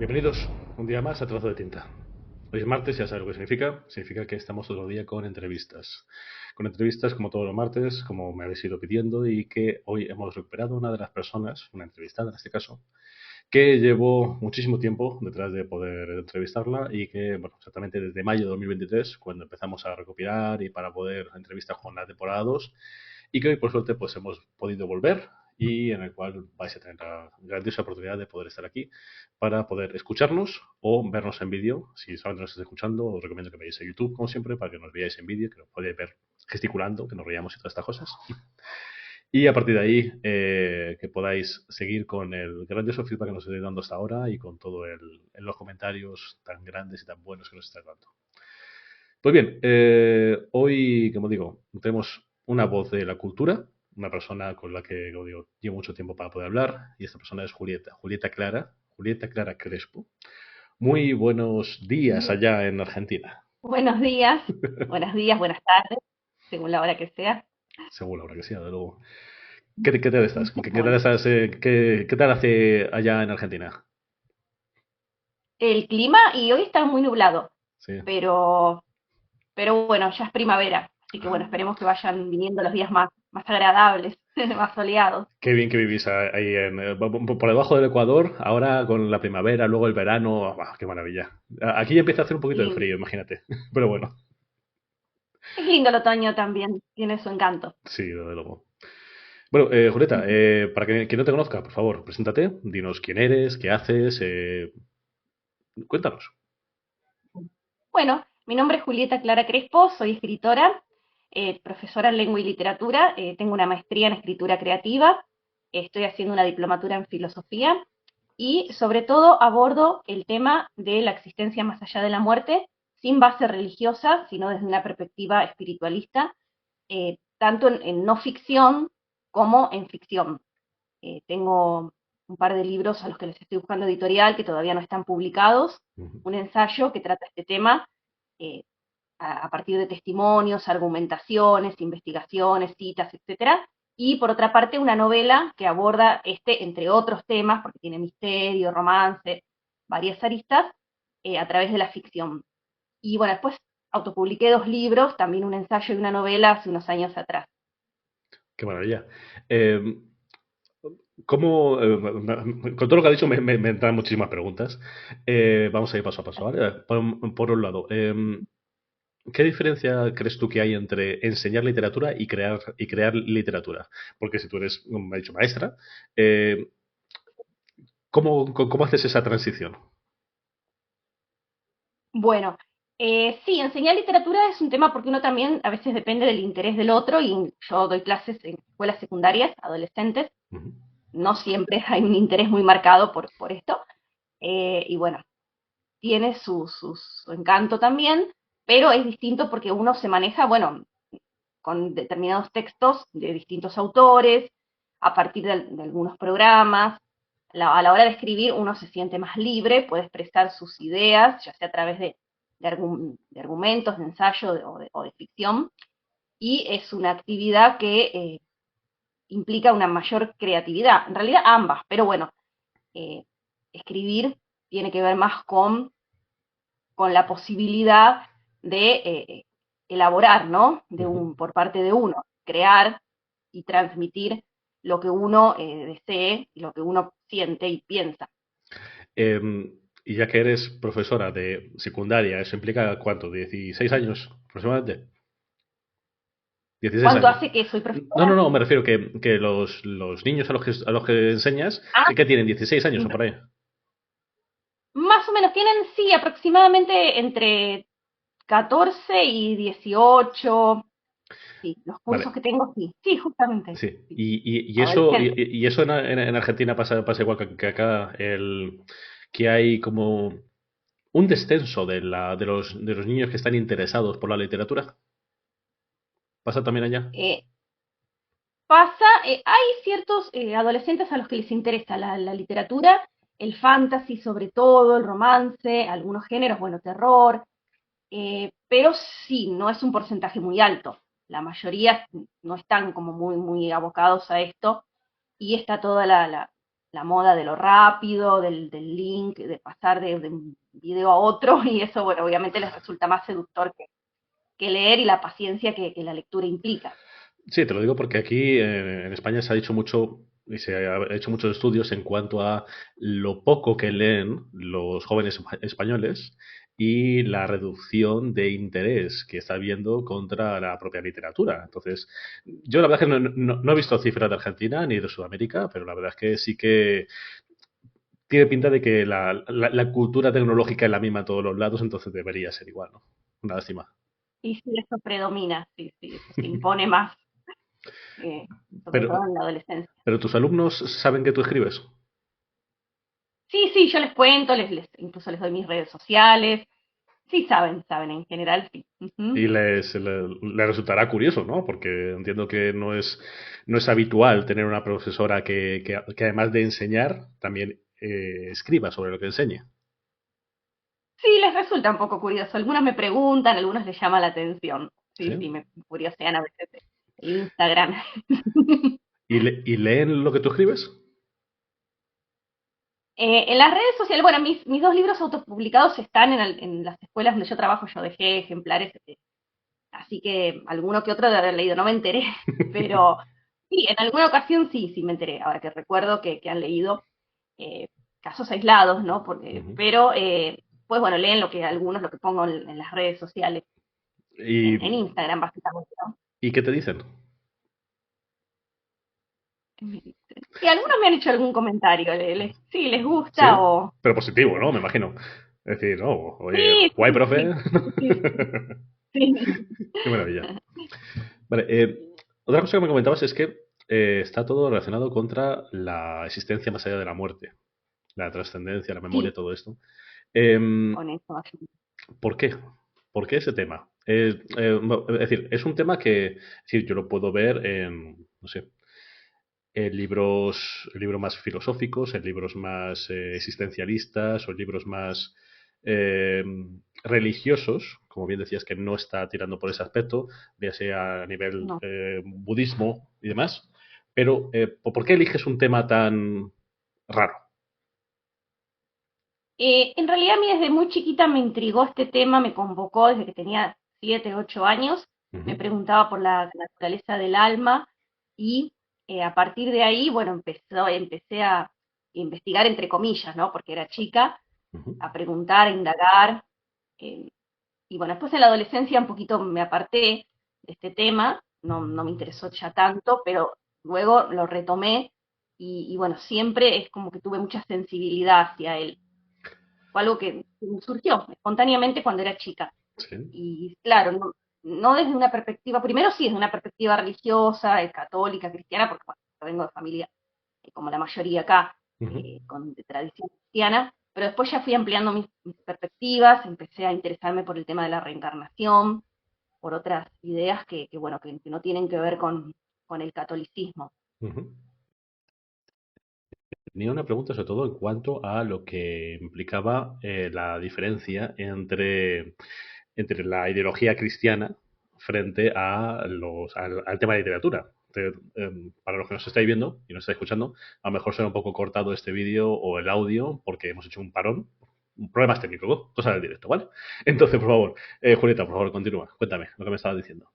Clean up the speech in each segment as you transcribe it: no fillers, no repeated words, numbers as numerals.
Bienvenidos un día más a Trazo de Tinta. Hoy es martes, ya sabes lo que significa. Significa que estamos otro día con entrevistas. Con entrevistas como todos los martes, como me habéis ido pidiendo, y que hoy hemos recuperado una de las personas, una entrevistada en este caso, que llevó muchísimo tiempo detrás de poder entrevistarla y que, bueno, exactamente desde mayo de 2023, cuando empezamos a recopilar y para poder entrevistar con la temporada 2, y que hoy por suerte pues hemos podido volver y en el cual vais a tener la grandiosa oportunidad de poder estar aquí para poder escucharnos o vernos en vídeo. Si solamente nos estáis escuchando, os recomiendo que veáis a YouTube, como siempre, para que nos veáis en vídeo, que nos podáis ver gesticulando, que nos reíamos y todas estas cosas. Y a partir de ahí, que podáis seguir con el grandioso feedback que nos estáis dando hasta ahora y con todo en los comentarios tan grandes y tan buenos que nos estáis dando. Pues bien, hoy, como digo, tenemos una voz de la cultura, una persona con la que, como digo, llevo mucho tiempo para poder hablar, y esta persona es Julieta Clara Crespo. Muy buenos días allá en Argentina, Buenos días, buenas tardes, según la hora que sea. según la hora que sea, de luego. ¿Qué tal estás? ¿Qué tal Bueno, estás? ¿Qué tal hace allá en Argentina? el clima y hoy está muy nublado, Sí. pero, pero bueno, ya es primavera, así que bueno, esperemos que vayan viniendo los días más agradables, más soleados. Qué bien que vivís ahí por debajo del Ecuador, ahora con la primavera, luego el verano. ¡Buah, qué maravilla! Aquí ya empieza a hacer un poquito de Y frío, imagínate. Pero bueno, es lindo el otoño también, tiene su encanto. sí, desde luego. Bueno, Julieta, para quien no te conozca, por favor, preséntate, dinos quién eres, qué haces, cuéntanos. Bueno, mi nombre es Julieta Clara Crespo, soy escritora, profesora en lengua y literatura, tengo una maestría en escritura creativa, estoy haciendo una diplomatura en filosofía y sobre todo abordo el tema de la existencia más allá de la muerte, sin base religiosa, sino desde una perspectiva espiritualista, tanto en no ficción como en ficción. Tengo un par de libros a los que les estoy buscando editorial que todavía no están publicados, Ujú. un ensayo que trata este tema eh, a partir de testimonios, argumentaciones, investigaciones, citas, etcétera. Y por otra parte, una novela que aborda entre otros temas, porque tiene misterio, romance, varias aristas, a través de la ficción. Y bueno, después autopubliqué dos libros, también un ensayo y una novela hace unos años atrás. Qué maravilla. Eh, ¿Cómo, con todo lo que ha dicho me entran muchísimas preguntas. Vamos a ir paso a paso, ¿vale? Por un lado, ¿qué diferencia crees tú que hay entre enseñar literatura y crear literatura? Porque si tú eres, como me ha dicho, maestra, eh, ¿cómo haces esa transición? Bueno, sí, enseñar literatura es un tema porque uno también a veces depende del interés del otro y yo doy clases en escuelas secundarias, adolescentes, Ujú. no siempre hay un interés muy marcado por esto, y bueno, tiene su encanto también, pero es distinto porque uno se maneja, bueno, con determinados textos de distintos autores, a partir de algunos programas. A la hora de escribir uno se siente más libre, puede expresar sus ideas, ya sea a través de argumentos, de ensayo o de ficción, y es una actividad que implica una mayor creatividad. En realidad ambas, pero bueno, eh, escribir tiene que ver más con la posibilidad de elaborar, ¿no? Ujú. Por parte de uno, crear y transmitir lo que uno desee y lo que uno siente y piensa. Y ya que eres profesora de secundaria, ¿eso implica cuánto? ¿16 años aproximadamente? 16 ¿Cuánto años. hace que soy No, no, profesora? no, me refiero que los niños a los que enseñas, Ah, que tienen 16 años o por ahí. más o menos, tienen, sí, aproximadamente entre 14 y 18, sí, los cursos Vale, que tengo, sí, sí, justamente, sí. sí, Y eso, adolescentes. y eso en Argentina pasa igual que acá, que hay como un descenso de los niños que están interesados por la literatura. ¿Pasa también allá? Eh, Pasa, hay ciertos adolescentes a los que les interesa la literatura, el fantasy sobre todo, el romance, algunos géneros, bueno, terror, pero sí, no es un porcentaje muy alto. La mayoría no están como muy abocados a esto y está toda la moda de lo rápido, del link, de pasar de un video a otro, y eso, bueno, obviamente les resulta más seductor que leer y la paciencia que la lectura implica. Sí, te lo digo porque aquí en España se ha dicho mucho y se ha hecho muchos estudios en cuanto a lo poco que leen los jóvenes españoles y la reducción de interés que está habiendo contra la propia literatura. Entonces, yo la verdad es que no he visto cifras de Argentina ni de Sudamérica, pero la verdad es que sí que tiene pinta de que la cultura tecnológica es la misma en todos los lados, entonces debería ser igual, ¿no? Una lástima. Y sí, eso predomina, sí, sí, eso se impone más, sobre Pero, todo en la adolescencia. pero tus alumnos saben que tú escribes. Sí, sí, yo les cuento, incluso les doy mis redes sociales. Sí, saben, en general sí. Ujú. Y les resultará curioso, ¿no? Porque entiendo que no es habitual tener una profesora que además de enseñar, también escriba sobre lo que enseña. Sí, les resulta un poco curioso. Algunos me preguntan, algunos les llama la atención. ¿Sí? Sí, sí, me curiosean a veces el Instagram. Y leen lo que tú escribes? En las redes sociales, bueno, mis dos libros autopublicados están en las escuelas donde yo trabajo, yo dejé ejemplares, así que alguno que otro de haber leído, no me enteré, pero sí, en alguna ocasión sí, sí me enteré, ahora que recuerdo que han leído eh, casos aislados, ¿no? Ujú. Pero, pues bueno, leen algunos lo que pongo en las redes sociales, en ¿Y, Instagram básicamente, ¿no? y qué te dicen? ¿Qué me dicen? Y algunos me han hecho algún comentario, sí, les ¿Sí? gusta o... Pero positivo, ¿no? Me imagino. Es decir, no, oye, Sí, guay, sí, profe. sí, sí, sí. Qué maravilla. Vale, otra cosa que me comentabas es que está todo relacionado contra la existencia más allá de la muerte, la trascendencia, la memoria, Sí, todo esto. Em, con eso. Así. ¿Por qué? ¿Por qué ese tema? Es decir, es un tema que, es decir, yo lo puedo ver en, no sé, en libros más filosóficos, en libros más existencialistas o en libros más eh, religiosos, como bien decías que no está tirando por ese aspecto, ya sea a nivel No. budismo y demás, pero ¿por qué eliges un tema tan raro? En realidad a mí desde muy chiquita me intrigó este tema, me convocó desde que tenía 7, 8 años, me Ujú, preguntaba por la naturaleza del alma y a partir de ahí, bueno, empecé a investigar entre comillas, ¿no? Porque era chica, ujú, a preguntar, a indagar. eh, y bueno, después en la adolescencia un poquito me aparté de este tema, no me interesó ya tanto, pero luego lo retomé y bueno, siempre es como que tuve mucha sensibilidad hacia él. Fue algo que surgió espontáneamente cuando era chica. sí, Y claro, no desde una perspectiva, primero sí desde una perspectiva religiosa, católica, cristiana, porque bueno, yo vengo de familia, como la mayoría acá, ujú. de tradición cristiana, pero después ya fui ampliando mis perspectivas, empecé a interesarme por el tema de la reencarnación, por otras ideas bueno, que no tienen que ver con el catolicismo. Ujú. Tenía una pregunta sobre todo en cuanto a lo que implicaba la diferencia entre la ideología cristiana frente a al tema de literatura. Para los que nos estáis viendo y nos estáis escuchando, a lo mejor será un poco cortado este vídeo o el audio porque hemos hecho un parón, problemas técnicos, ¿no? Cosas del directo, ¿vale? Entonces, por favor, Julieta, por favor, continúa. Cuéntame lo que me estabas diciendo.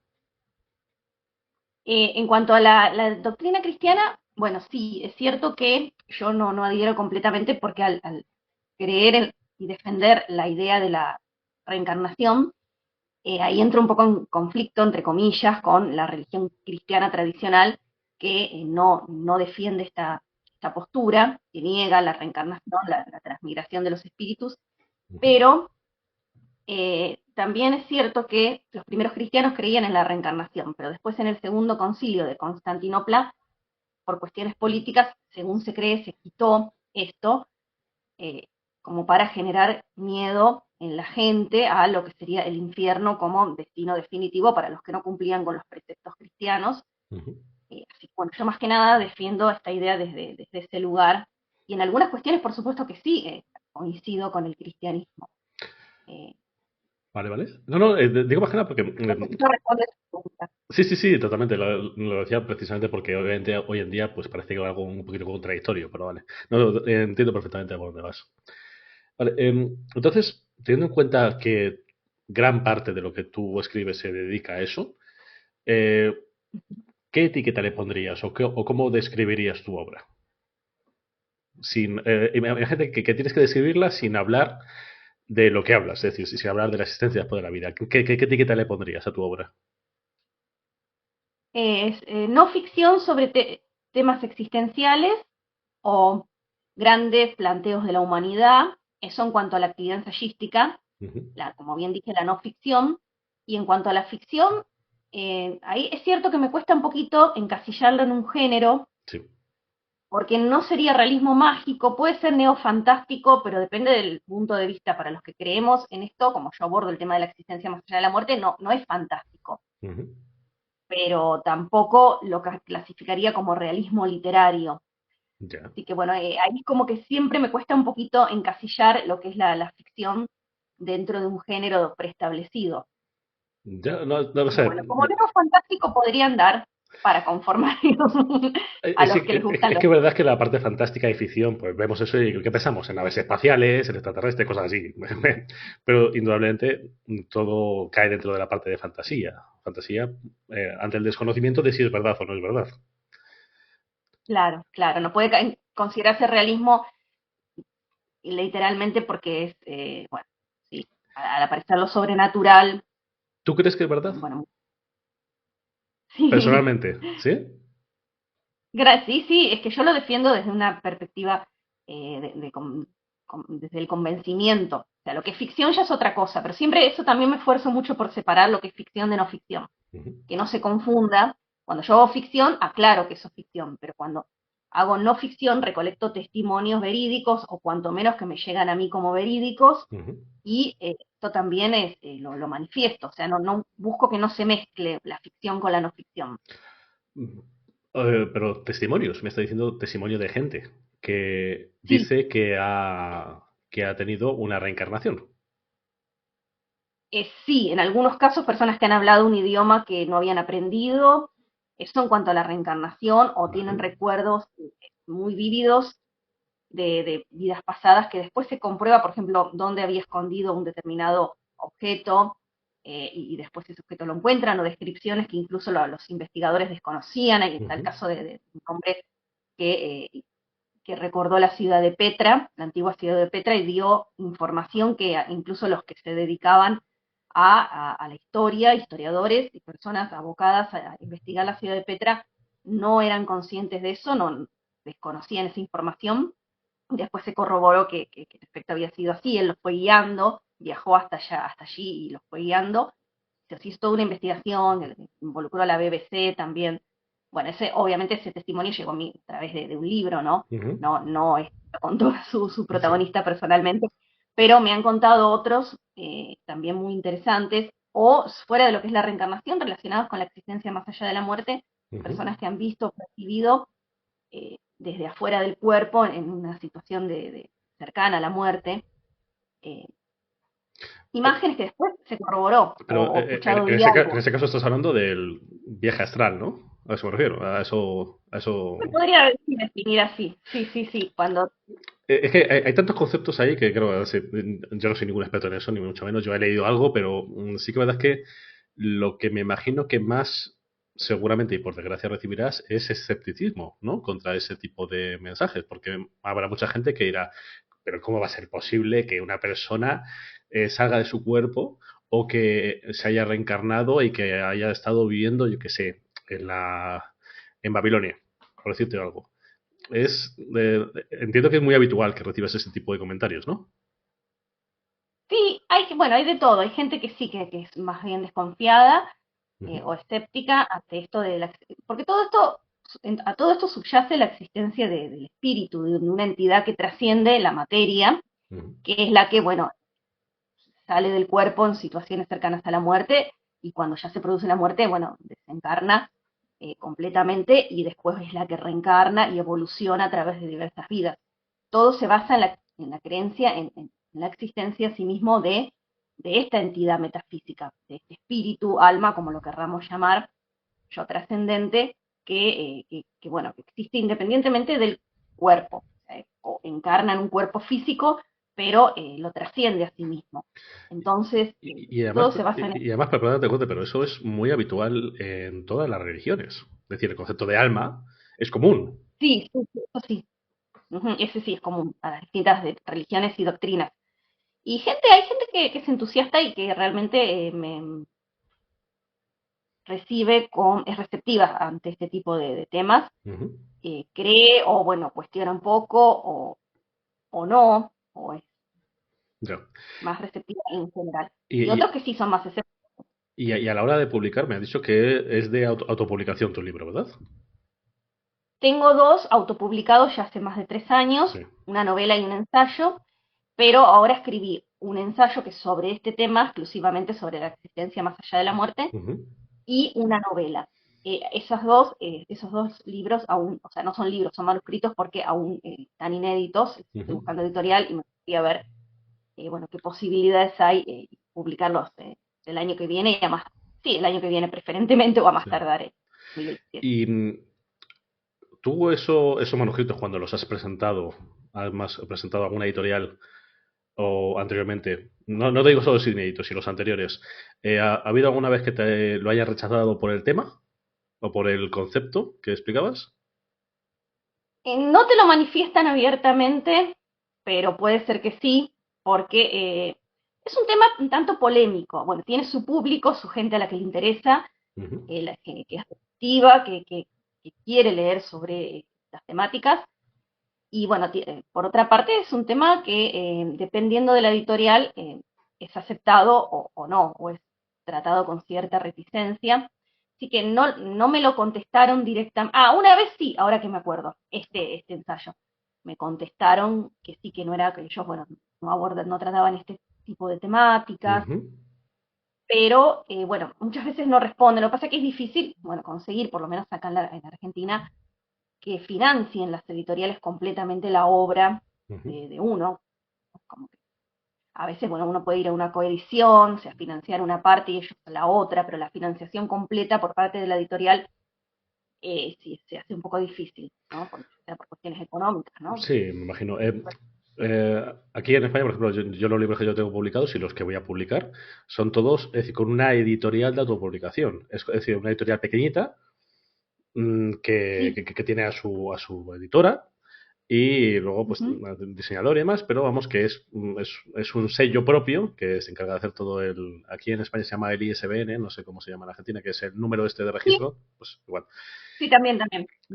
En cuanto a la doctrina cristiana, bueno, sí, es cierto que yo no adhiero completamente porque al creer y defender la idea de la reencarnación, ahí entra un poco en conflicto, entre comillas, con la religión cristiana tradicional que no defiende esta postura, que niega la reencarnación, la transmigración de los espíritus, Ujú, pero también es cierto que los primeros cristianos creían en la reencarnación, pero después en el segundo concilio de Constantinopla, por cuestiones políticas, según se cree, se quitó esto eh, como para generar miedo en la gente a lo que sería el infierno como destino definitivo para los que no cumplían con los preceptos cristianos. ujú. Así que bueno, yo más que nada defiendo esta idea desde ese lugar y en algunas cuestiones por supuesto que sí, coincido con el cristianismo. Eh, Vale, vale. No, no, digo más que nada porque No sé si esto responde a tu pregunta. sí, sí, sí, totalmente. Lo decía precisamente porque obviamente hoy en día pues parece que es algo un poquito contradictorio, pero vale. No, entiendo perfectamente por dónde vas. Vale, entonces, teniendo en cuenta que gran parte de lo que tú escribes se dedica a eso, eh, ¿qué etiqueta le pondrías o cómo describirías tu obra? Imagínate que tienes que describirla sin hablar de lo que hablas, es decir, sin hablar de la existencia después de la vida. ¿Qué etiqueta le pondrías a tu obra? Es no ficción sobre temas existenciales o grandes planteos de la humanidad. Eso en cuanto a la actividad ensayística, Ujú. como bien dije, la no ficción. Y en cuanto a la ficción, ahí es cierto que me cuesta un poquito encasillarlo en un género, Sí. porque no sería realismo mágico, puede ser neofantástico, pero depende del punto de vista. Para los que creemos en esto, como yo abordo el tema de la existencia más allá de la muerte, no es fantástico, Ujú. pero tampoco lo clasificaría como realismo literario. Ya. Así que bueno, ahí como que siempre me cuesta un poquito encasillar lo que es la ficción dentro de un género preestablecido. Ya, no, no lo Pero sé. bueno, como neo fantástico podrían dar para conformar a Sí, los que les gustan es los... que es verdad que la parte fantástica y ficción, pues vemos eso y ¿qué pensamos? En naves espaciales, en extraterrestres, cosas así. Pero indudablemente todo cae dentro de la parte de fantasía. Fantasía ante el desconocimiento de si es verdad o no es verdad. Claro, claro, no puede considerarse realismo literalmente porque es, bueno, sí, al aparecer lo sobrenatural, ¿Tú crees que es verdad? bueno, sí, Personalmente, ¿sí? sí, sí, es que yo lo defiendo desde una perspectiva desde el convencimiento. O sea, lo que es ficción ya es otra cosa, pero siempre eso también me esfuerzo mucho por separar lo que es ficción de no ficción. Ujú, Que no se confunda. Cuando yo hago ficción, aclaro que eso es ficción, pero cuando hago no ficción, recolecto testimonios verídicos o cuanto menos que me llegan a mí como verídicos ujú. y esto también es, lo manifiesto, o sea, no busco que no se mezcle la ficción con la no ficción. Pero testimonios, me está diciendo testimonio de gente que Sí, dice que ha tenido una reencarnación. sí, en algunos casos personas que han hablado un idioma que no habían aprendido, eso en cuanto a la reencarnación, o Vale. tienen recuerdos muy vívidos de vidas pasadas que después se comprueba, por ejemplo, dónde había escondido un determinado objeto y después ese objeto lo encuentran, o descripciones que incluso los investigadores desconocían. Ahí está el Ujú, caso de un hombre que recordó la ciudad de Petra, la antigua ciudad de Petra, y dio información que incluso los que se dedicaban a la historia, historiadores y personas abocadas a investigar la ciudad de Petra, no eran conscientes de eso, no desconocían esa información. Después se corroboró que en efecto había sido así, él los fue guiando, viajó hasta allá, hasta allí y los fue guiando. Se hizo toda una investigación, involucró a la BBC también. Bueno, obviamente ese testimonio llegó a mí a través de un libro, ¿no? ujú. No lo contó su Sí. protagonista personalmente, pero me han contado otros también muy interesantes, o fuera de lo que es la reencarnación, relacionados con la existencia más allá de la muerte, Ujú. personas que han visto, percibido desde afuera del cuerpo en una situación cercana a la muerte, eh, imágenes que después se corroboró Pero o escuchado en diálogos. ese caso estás hablando del viaje astral, ¿no? A eso me refiero. A Se eso. podría definir así, sí, sí, sí, cuando Es que hay tantos conceptos ahí que creo, sí, yo no soy ningún experto en eso, ni mucho menos. Yo he leído algo, pero sí que es verdad que lo que me imagino que más seguramente y por desgracia recibirás es escepticismo, ¿no? Contra ese tipo de mensajes, porque habrá mucha gente que dirá, pero ¿cómo va a ser posible que una persona salga de su cuerpo o que se haya reencarnado y que haya estado viviendo, yo qué sé, en Babilonia, por decirte algo? Entiendo que es muy habitual que recibas ese tipo de comentarios, ¿no? sí, bueno, hay de todo, hay gente que sí, que es más bien desconfiada Ujú, o escéptica ante esto porque todo esto, a todo esto subyace la existencia del espíritu, de una entidad que trasciende la materia, ujú, que es la que, bueno, sale del cuerpo en situaciones cercanas a la muerte y cuando ya se produce la muerte, bueno, desencarna completamente y después es la que reencarna y evoluciona a través de diversas vidas. Todo se basa en la creencia, en la existencia a sí mismo de esta entidad metafísica, de este espíritu, alma, como lo querramos llamar, yo trascendente, bueno, que existe independientemente del cuerpo, o encarna en un cuerpo físico, pero lo trasciende a sí mismo. Entonces, Y además, todo se basa en... perdón, te corte, pero eso es muy habitual en todas las religiones. Es decir, el concepto de alma es común. Sí, sí, sí, eso sí. Ujú, ese sí es común a las distintas religiones y doctrinas. Y hay gente que es entusiasta y que realmente me recibe es receptiva ante este tipo de temas, Ujú. cree o bueno, cuestiona un poco o no, o es Ya. más receptiva en general. Y, Y otros que sí son más escépticos. y a la hora de publicar, me has dicho que es de autopublicación tu libro, ¿verdad? Tengo dos autopublicados ya hace más de 3 años, Sí. una novela y un ensayo, pero ahora escribí un ensayo que es sobre este tema, exclusivamente sobre la existencia más allá de la muerte, Ujú. y una novela. Esos dos libros aún, o sea, no son libros, son manuscritos porque aún están inéditos. Estoy Ujú. buscando editorial y me gustaría ver, bueno, qué posibilidades hay publicarlos el año que viene y además, sí, el año que viene preferentemente o a más Sí. tardar en 2027. Y tú esos manuscritos, cuando los has presentado, además presentado a alguna editorial o anteriormente, no te digo solo los inéditos, sino los anteriores, ¿ha habido alguna vez que te lo haya rechazado por el tema o por el concepto que explicabas? No te lo manifiestan abiertamente, pero puede ser que sí, porque es un tema un tanto polémico. Bueno, tiene su público, su gente a la que le interesa, Ujú. que es receptiva, que quiere leer sobre las temáticas. Y bueno, por otra parte es un tema que dependiendo de la editorial es aceptado o no, o es tratado con cierta reticencia. Así que no me lo contestaron directamente. Ah, una vez sí, ahora que me acuerdo, este ensayo. Me contestaron que sí, que no era, que ellos, bueno, no trataban este tipo de temáticas, Ujú. pero bueno, muchas veces no responden. Lo que pasa es que es difícil, bueno, conseguir, por lo menos acá en Argentina, que financien las editoriales completamente la obra Ujú. de uno. Como que a veces, bueno, uno puede ir a una coedición, o sea, financiar una parte y ellos la otra, pero la financiación completa por parte de la editorial sí se hace un poco difícil, ¿no? Por cuestiones económicas, ¿no? Sí, me imagino. Aquí en España, por ejemplo, yo los libros que yo tengo publicados y los que voy a publicar son todos, es decir, con una editorial de autopublicación. Es decir, una editorial pequeñita Sí. que tiene a su editora y luego pues Ujú. un diseñador y demás, pero vamos que es un sello propio que se encarga de hacer todo aquí en España se llama el ISBN, no sé cómo se llama en Argentina, que es el número este de Sí, registro, pues igual. sí, también.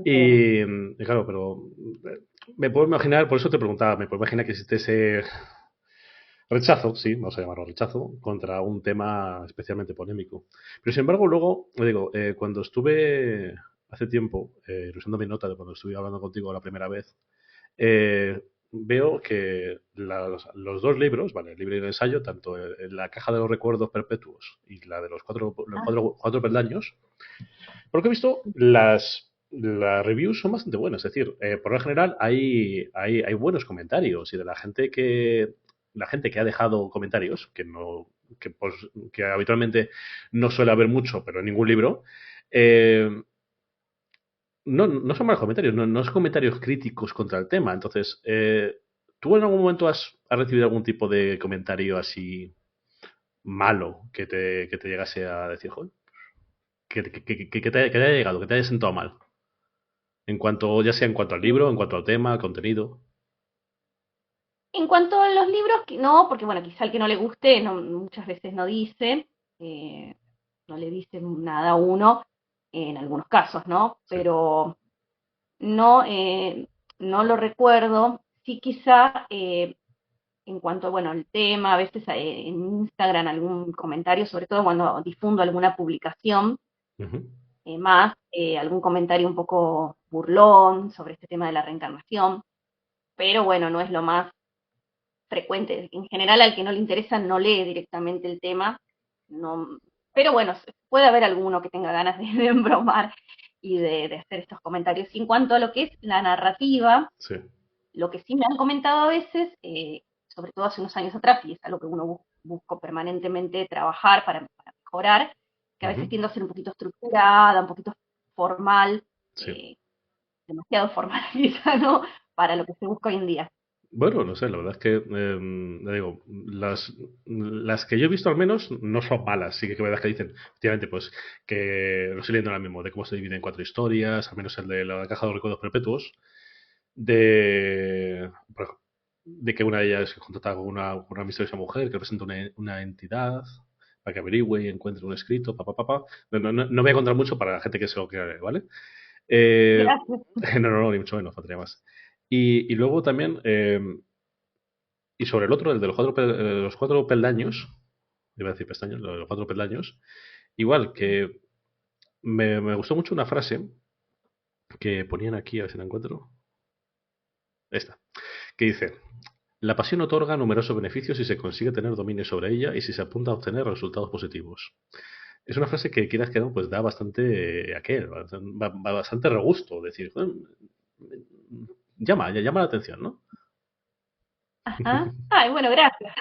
Y claro, pero me puedo imaginar, por eso te preguntaba, me puedo imaginar que existe ese rechazo, sí, vamos a llamarlo rechazo, contra un tema especialmente polémico. Pero sin embargo, luego, digo, cuando estuve hace tiempo, revisando mi nota de cuando estuve hablando contigo la primera vez, veo que los dos libros, vale, el libro y el ensayo, tanto la caja de los recuerdos perpetuos y la de los Ah, cuatro peldaños, por lo que he visto, las reviews son bastante buenas. Es decir, por lo general hay buenos comentarios y de la gente que ha dejado comentarios, pues, que habitualmente no suele haber mucho, pero en ningún libro, eh, no son malos comentarios, no son comentarios críticos contra el tema. Entonces, ¿tú en algún momento has recibido algún tipo de comentario así malo que te llegase a decir, joder, que te haya llegado, que te haya sentado mal? Ya sea en cuanto al libro, en cuanto al tema, al contenido. en cuanto a los libros, no, porque bueno, quizá al que no le guste, muchas veces no dice, eh, no le dice nada a uno, en algunos casos, ¿no? Sí. Pero no, no lo recuerdo. Sí, quizá en cuanto, bueno, al tema, a veces en Instagram algún comentario, sobre todo cuando difundo alguna publicación, Ujú. algún comentario un poco burlón sobre este tema de la reencarnación, pero bueno, no es lo más frecuente. En general, al que no le interesa no lee directamente el tema, no, pero bueno, puede haber alguno que tenga ganas de embromar y de hacer estos comentarios. Y en cuanto a lo que es la narrativa, Sí. lo que sí me han comentado a veces, sobre todo hace unos años atrás, y es algo que uno busco permanentemente trabajar para mejorar, que a veces Ujú. tiendo a ser un poquito estructurada, un poquito formal, Sí. eh, demasiado formal quizá, ¿no? Para lo que se busca hoy en día. Bueno, no sé, la verdad es que, le digo, las que yo he visto al menos no son malas. Sí que verdad que dicen, efectivamente, pues que lo estoy leyendo ahora mismo, de cómo se divide en cuatro historias, al menos el de la caja de los recuerdos perpetuos, de, de que una de ellas es contratada con una misteriosa mujer que representa una entidad para que averigüe y encuentre un escrito, pa. No voy a contar mucho para la gente que se lo quiera leer, ¿vale? Eh, Gracias. no, ni mucho menos, faltaría más. Y luego también, y sobre el otro, el de los cuatro peldaños, iba a decir pestañas, lo de los cuatro peldaños, igual que me gustó mucho una frase que ponían aquí, a ver si la encuentro, esta, que dice, la pasión otorga numerosos beneficios si se consigue tener dominio sobre ella y si se apunta a obtener resultados positivos. Es una frase que quieras que no, pues da bastante va bastante regusto, decir, llama la atención, ¿no? Ajá. Ay, bueno, gracias.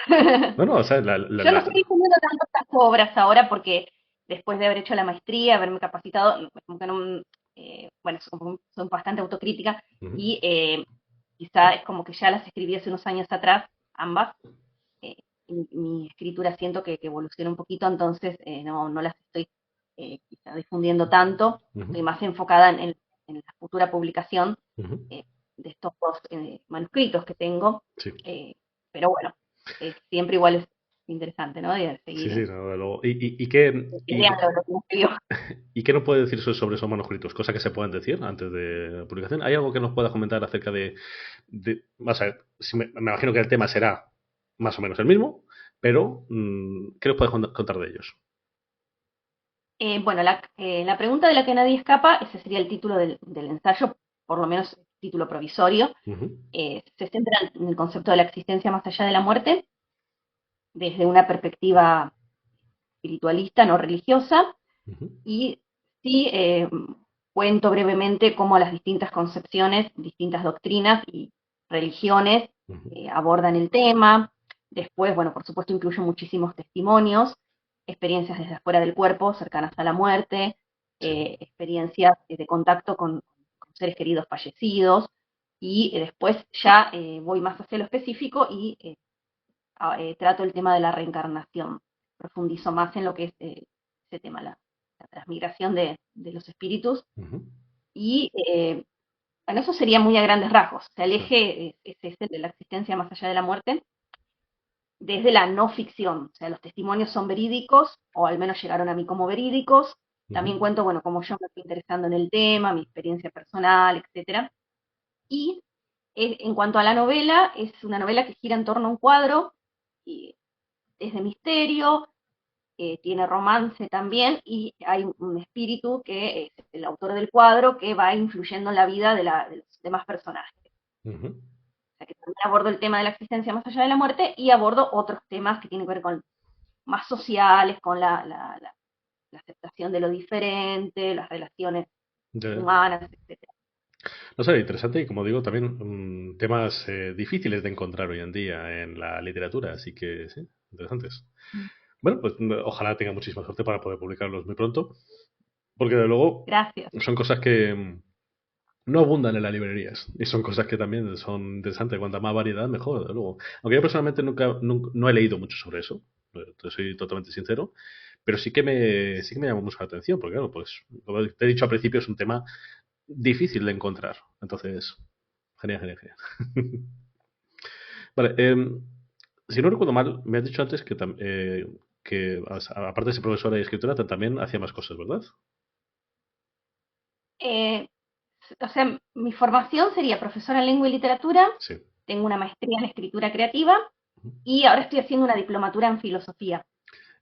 No, no, o sea, Yo no estoy difundiendo tanto estas obras ahora porque después de haber hecho la maestría, haberme capacitado, como que no, bueno, son bastante autocrítica ujú, y quizá es como que ya las escribí hace unos años atrás, ambas. Mi escritura siento que evoluciona un poquito, entonces no las estoy quizá difundiendo tanto. ujú, Estoy más enfocada en la futura publicación ujú, eh, de estos dos manuscritos que tengo. sí. eh, pero bueno, siempre igual es interesante, ¿no? De Sí, seguir sí, no, luego. ¿Y lo que me escribió. y qué nos puede decir sobre esos manuscritos? Cosas que se pueden decir antes de la publicación. ¿Hay algo que nos pueda comentar acerca vamos a ver, me imagino que el tema será más o menos el mismo, pero ¿qué nos puedes contar de ellos? Bueno, la pregunta de la que nadie escapa, ese sería el título del ensayo, por lo menos título provisorio. Ujú, Se centra en el concepto de la existencia más allá de la muerte, desde una perspectiva espiritualista, no religiosa, ujú, y sí cuento brevemente cómo las distintas concepciones, distintas doctrinas y religiones ujú, abordan el tema. Después, bueno, por supuesto, incluyo muchísimos testimonios, experiencias desde afuera del cuerpo, cercanas a la muerte, sí, experiencias de contacto con seres queridos fallecidos, y después ya voy más hacia lo específico y trato el tema de la reencarnación, profundizo más en lo que es ese tema, la transmigración de los espíritus, ujú, y bueno, eso sería muy a grandes rasgos. El sí, eje es ese de la existencia más allá de la muerte, desde la no ficción, o sea, los testimonios son verídicos, o al menos llegaron a mí como verídicos. ujú, También cuento, bueno, cómo yo me estoy interesando en el tema, mi experiencia personal, etcétera. Y en cuanto a la novela, es una novela que gira en torno a un cuadro, y es de misterio, tiene romance también, y hay un espíritu que es el autor del cuadro que va influyendo en la vida de los demás personajes. ujú. O sea que también abordo el tema de la existencia más allá de la muerte y abordo otros temas que tienen que ver con más sociales, con la aceptación de lo diferente, las relaciones Ya, ya. humanas, etcétera. No sé, interesante y como digo, también temas difíciles de encontrar hoy en día en la literatura, así que sí, interesantes. Bueno, pues ojalá tenga muchísima suerte para poder publicarlos muy pronto, porque de luego Gracias. son cosas que no abundan en las librerías y son cosas que también son interesantes. Cuanta más variedad, mejor, desde luego. Aunque yo personalmente nunca no he leído mucho sobre eso, te soy totalmente sincero, pero sí que me llama mucho la atención, porque claro, pues como te he dicho al principio, es un tema difícil de encontrar. Entonces, genial, genial, genial. Vale, si no recuerdo mal, me has dicho antes que aparte de ser profesora de escritura, también hacía más cosas, ¿verdad? Eh, o sea, mi formación sería profesora en lengua y literatura, Sí. tengo una maestría en escritura creativa Ujú. y ahora estoy haciendo una diplomatura en filosofía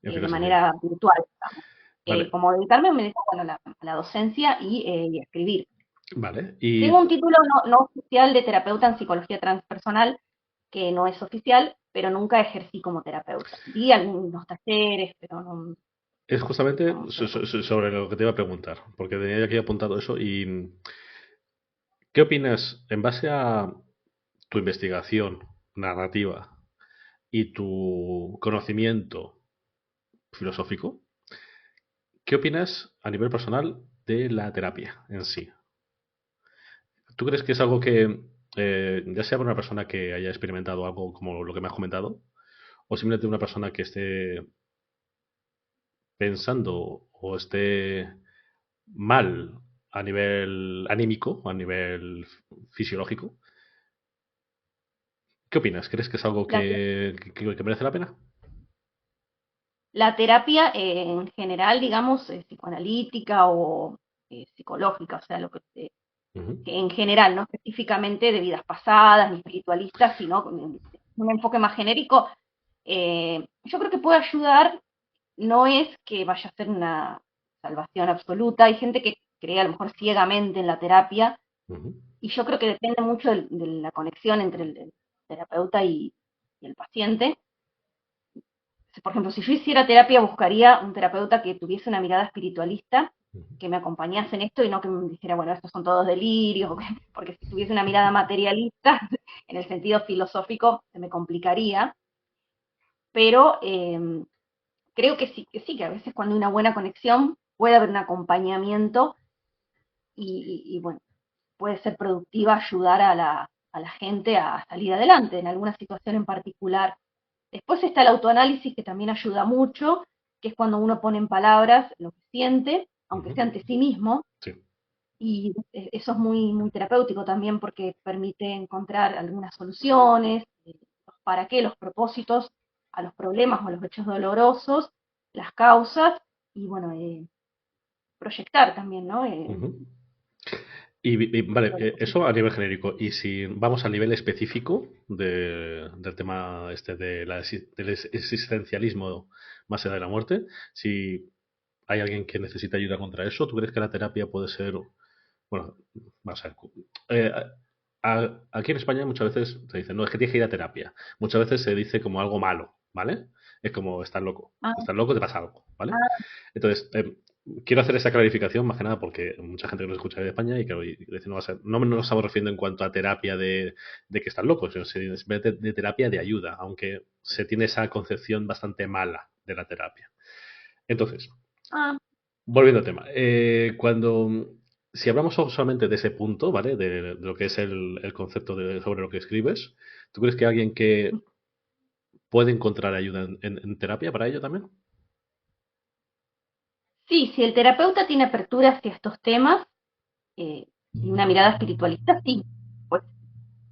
En de filosofía. manera virtual, digamos. Vale, Como dedicarme me dedico bueno, a la docencia y a escribir. vale. Tengo un título no oficial de terapeuta en psicología transpersonal, que no es oficial, pero nunca ejercí como terapeuta. Di algunos talleres, pero no, Es justamente no soy como... sobre lo que te iba a preguntar, porque tenía aquí apuntado eso. ¿Y qué opinas en base a tu investigación narrativa? y tu conocimiento filosófico, ¿qué opinas a nivel personal de la terapia en sí? ¿Tú crees que es algo que, ya sea para una persona que haya experimentado algo como lo que me has comentado, o simplemente una persona que esté pensando o esté mal a nivel anímico, a nivel fisiológico? ¿Qué opinas? ¿Crees que es algo La, que merece la pena? la terapia en general, digamos, psicoanalítica o psicológica, o sea, lo Ujú, que en general, no específicamente de vidas pasadas ni espiritualistas, sino con un enfoque más genérico, yo creo que puede ayudar, no es que vaya a ser una salvación absoluta, hay gente que cree a lo mejor ciegamente en la terapia, ujú, y yo creo que depende mucho de la conexión entre el terapeuta y el paciente. Por ejemplo, si yo hiciera terapia, buscaría un terapeuta que tuviese una mirada espiritualista, ujú. que me acompañase en esto y no que me dijera, bueno, estos son todos delirios, porque si tuviese una mirada materialista, en el sentido filosófico, se me complicaría. Pero creo que a veces cuando hay una buena conexión puede haber un acompañamiento y bueno, puede ser productiva ayudar a la gente a salir adelante en alguna situación en particular. Después está el autoanálisis que también ayuda mucho, que es cuando uno pone en palabras lo que siente, aunque Ujú. sea ante sí mismo, Sí. y eso es muy, muy terapéutico también porque permite encontrar algunas soluciones, los para qué, los propósitos a los problemas o a los hechos dolorosos, las causas, y bueno, proyectar también, ¿no? Ujú. Vale, eso a nivel genérico. Y si vamos al nivel específico del tema este de del existencialismo más allá de la muerte, si hay alguien que necesita ayuda contra eso, ¿tú crees que la terapia puede ser, bueno, vamos a ver, eh, aquí en España muchas veces se dice, no, es que tienes que ir a terapia. Muchas veces se dice como algo malo, ¿vale? Es como, Ah, estás loco, te pasa algo, ¿vale? ah, Entonces, quiero hacer esa clarificación más que nada porque mucha gente que nos escucha de España y que hoy dice, no, no nos estamos refiriendo en cuanto a terapia de que están locos, sino simplemente de terapia de ayuda, aunque se tiene esa concepción bastante mala de la terapia. Entonces, ah, volviendo al tema, si hablamos solamente de ese punto, ¿vale? De lo que es el concepto sobre lo que escribes, ¿tú crees que alguien que puede encontrar ayuda en terapia para ello también? sí, si el terapeuta tiene apertura hacia estos temas eh, y una mirada espiritualista, sí. Pues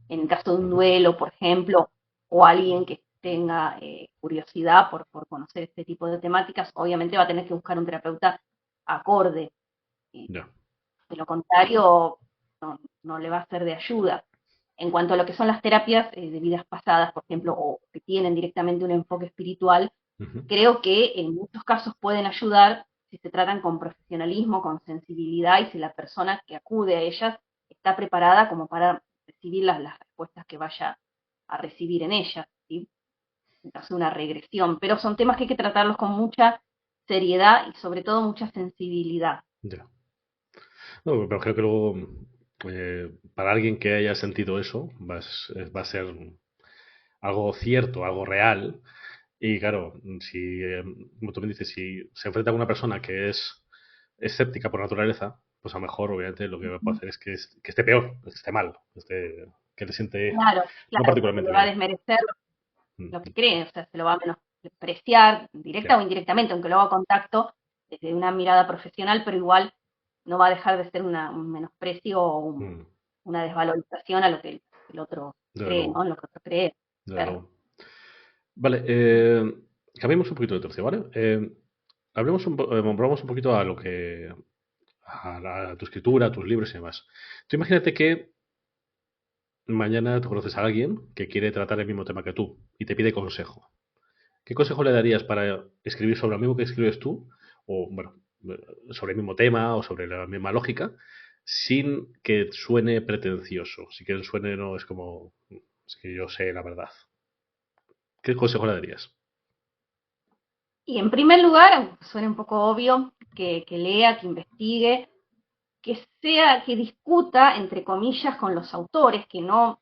en el caso de un Ujú. duelo, por ejemplo, o alguien que tenga curiosidad por conocer este tipo de temáticas, obviamente va a tener que buscar un terapeuta acorde. Eh, Ya. de lo contrario, no le va a ser de ayuda. En cuanto a lo que son las terapias de vidas pasadas, por ejemplo, o que tienen directamente un enfoque espiritual, Ujú. creo que en muchos casos pueden ayudar si se tratan con profesionalismo, con sensibilidad y si la persona que acude a ellas está preparada como para recibir las respuestas que vaya a recibir en ellas, ¿sí? En caso de una regresión. Pero son temas que hay que tratarlos con mucha seriedad y sobre todo mucha sensibilidad. Ya. No, pero creo que luego, para alguien que haya sentido eso, va a ser algo cierto, algo real. Y claro, si, como tú me dices, si se enfrenta a una persona que es escéptica por naturaleza, pues a lo mejor, obviamente, lo que va a hacer es que esté peor, que esté mal, que le siente Claro, no claro, porque le particularmente va a bien. desmerecer lo Mm, que cree, o sea, se lo va a menospreciar, directa ya. o indirectamente, aunque lo haga contacto desde una mirada profesional, pero igual no va a dejar de ser un menosprecio o Mm, una desvalorización a lo que el otro desde cree, luego, ¿no? Lo que otro cree. desde Claro. luego. Vale, cambiemos un poquito de tercio, ¿vale? Volvamos un poquito a lo que a tu escritura, a tus libros y demás. Tú imagínate que mañana tú conoces a alguien que quiere tratar el mismo tema que tú y te pide consejo. ¿Qué consejo le darías para escribir sobre lo mismo que escribes tú? O, bueno, sobre el mismo tema o sobre la misma lógica, sin que suene pretencioso, sin que suene, no, es como, es que yo sé la verdad. ¿Qué consejo le darías? Y en primer lugar, aunque suene un poco obvio, que lea, que investigue, que discuta, entre comillas, con los autores, que no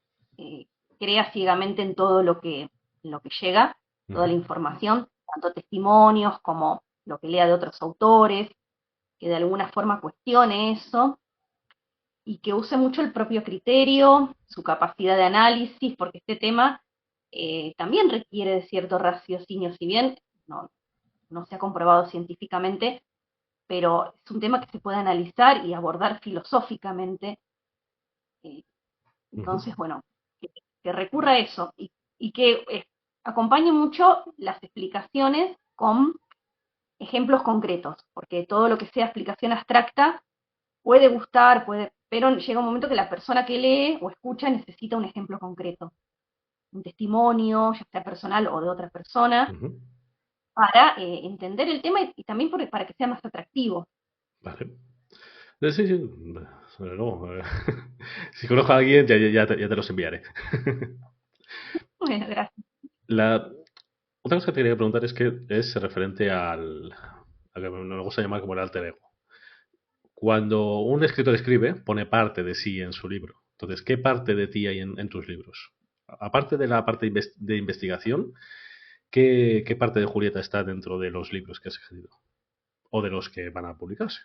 crea ciegamente en todo lo que lo que llega, toda la Ujú, información, tanto testimonios como lo que lea de otros autores, que de alguna forma cuestione eso y que use mucho el propio criterio, su capacidad de análisis, porque este tema también requiere de cierto raciocinio, si bien no, no se ha comprobado científicamente, pero es un tema que se puede analizar y abordar filosóficamente. eh, ujú, entonces, bueno, que recurra a eso y que acompañe mucho las explicaciones con ejemplos concretos, porque todo lo que sea explicación abstracta puede gustar, pero llega un momento que la persona que lee o escucha necesita un ejemplo concreto, un testimonio, ya sea personal o de otra persona, ujú. para entender el tema y también para que sea más atractivo. Vale. Sí, sí. No, si conozco a alguien, ya te los enviaré. Bueno, gracias. La otra cosa que te quería preguntar es que es referente a lo que nos gusta llamar como el alter ego. Cuando un escritor escribe, pone parte de sí en su libro. Entonces, ¿qué parte de ti hay en tus libros? Aparte de la parte de investigación, ¿qué parte de Julieta está dentro de los libros que has escrito? O de los que van a publicarse.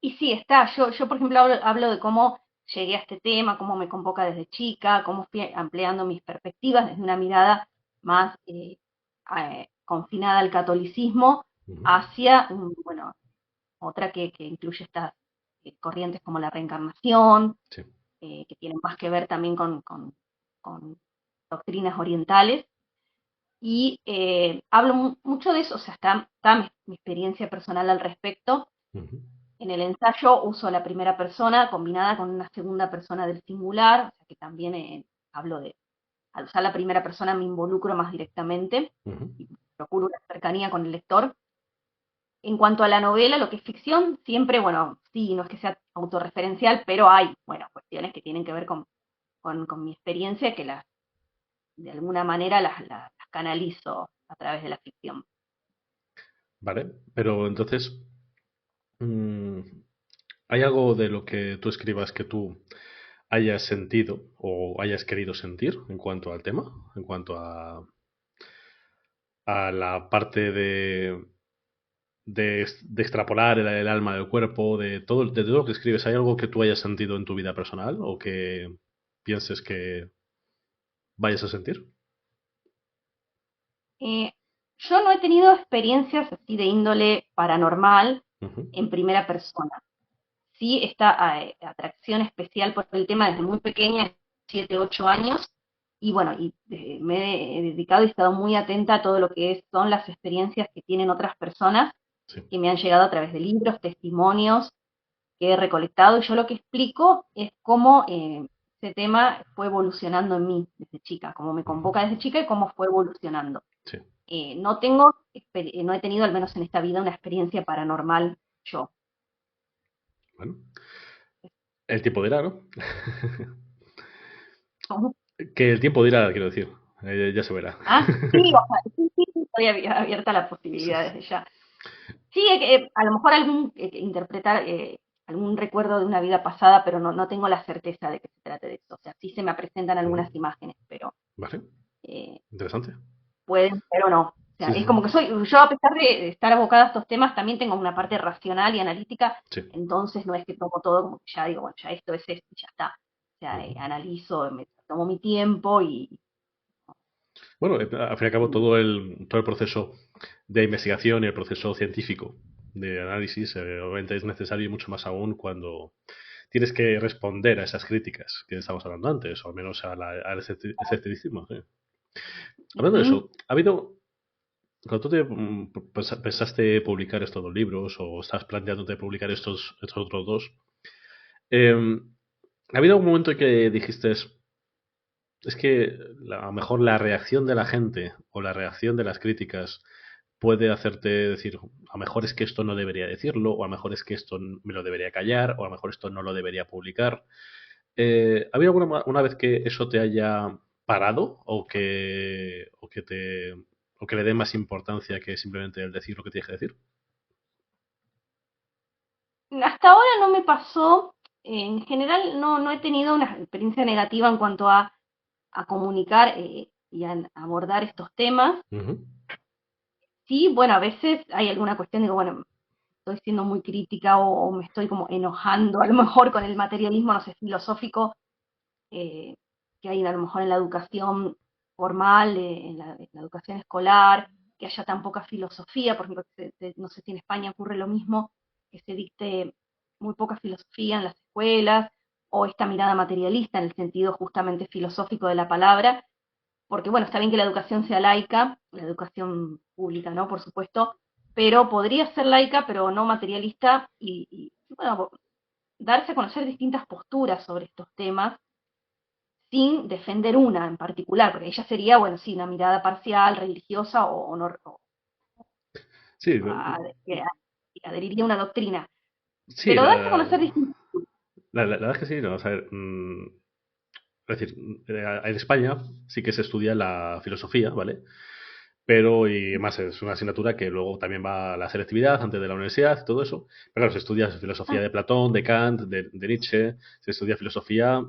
Y sí, está, yo por ejemplo hablo de cómo llegué a este tema, cómo me convoca desde chica, cómo fui ampliando mis perspectivas desde una mirada más confinada al catolicismo Ujú. hacia, bueno, otra que incluye estas corrientes como la reencarnación, Sí. que tienen más que ver también con doctrinas orientales. Y hablo mucho de eso, o sea, está mi experiencia personal al respecto. Ujú. En el ensayo uso la primera persona combinada con una segunda persona del singular, o sea que también hablo de, al usar la primera persona me involucro más directamente Ujú. y procuro una cercanía con el lector. En cuanto a la novela, lo que es ficción, siempre, bueno, sí, no es que sea autorreferencial, pero hay, bueno, cuestiones que tienen que ver con mi experiencia que de alguna manera las canalizo a través de la ficción. Vale, pero entonces, mm, ¿hay algo de lo que tú escribas que tú hayas sentido o hayas querido sentir en cuanto al tema? En cuanto a la parte de extrapolar el alma del cuerpo, de todo lo que escribes, ¿hay algo que tú hayas sentido en tu vida personal o que pienses que vayas a sentir? Eh, yo no he tenido experiencias así de índole paranormal Ujú. en primera persona. Sí, esta atracción especial por el tema desde muy pequeña, 7 8 años, y bueno, me he dedicado y he estado muy atenta a todo lo que son las experiencias que tienen otras personas Sí. que me han llegado a través de libros, testimonios que he recolectado, y yo lo que explico es cómo ese tema fue evolucionando en mí desde chica, cómo me Ujú. convoca desde chica y cómo fue evolucionando. Sí. No he tenido, al menos en esta vida, una experiencia paranormal yo. Bueno, el tiempo dirá, ¿no? Que el tiempo dirá, quiero decir. Ya se verá. Ah, sí, o sea, sí, estoy abierta a la posibilidad desde ya. Sí, a lo mejor interpretar algún recuerdo de una vida pasada, pero no tengo la certeza de que se trate de eso. O sea, sí se me presentan Ujú. algunas imágenes, pero Vale, eh, interesante. pueden ser o no. O sea, Sí, es sí, como que yo a pesar de estar abocada a estos temas, también tengo una parte racional y analítica, sí. entonces no es que tomo todo como que ya digo, bueno, ya esto es esto y ya está. O sea, Ujú. analizo, me tomo mi tiempo Bueno, al fin y al cabo todo el proceso de investigación y el proceso científico de análisis obviamente es necesario y mucho más aún cuando tienes que responder a esas críticas que estábamos hablando antes, o al menos al escepticismo. Sí. Hablando de ujú. eso, ¿ha habido, cuando tú pensaste publicar estos dos libros o estás planteándote publicar estos otros dos, ¿ha habido algún momento en que dijiste, es que a lo mejor la reacción de la gente o la reacción de las críticas puede hacerte decir, a lo mejor es que esto no debería decirlo, o a lo mejor es que esto me lo debería callar, o a lo mejor esto no lo debería publicar? ¿Ha habido alguna una vez que eso te haya parado o que le dé más importancia que simplemente el decir lo que tienes que decir? Hasta ahora no me pasó, en general no he tenido una experiencia negativa en cuanto a comunicar. y a abordar estos temas. Ujú. Sí, bueno, a veces hay alguna cuestión de que, bueno, estoy siendo muy crítica o me estoy como enojando a lo mejor con el materialismo, no sé, filosófico, eh, que hay a lo mejor en la educación formal, en la educación escolar, que haya tan poca filosofía, por ejemplo, no sé si en España ocurre lo mismo, que se dicte muy poca filosofía en las escuelas, o esta mirada materialista en el sentido justamente filosófico de la palabra, porque bueno, está bien que la educación sea laica, la educación pública, ¿no? Por supuesto, pero podría ser laica, pero no materialista, bueno, darse a conocer distintas posturas sobre estos temas sin defender una en particular, porque ella sería, bueno, sí, una mirada parcial, religiosa o no, Sí, que adheriría a una doctrina, sí, pero darse a conocer distintas. la verdad es que sí, no, vamos a ver, es decir, en España sí que se estudia la filosofía, ¿vale? Pero, y más, es una asignatura que luego también va a la selectividad antes de la universidad y todo eso. Pero claro, se estudia filosofía Ah, de Platón, de Kant, de Nietzsche, se estudia filosofía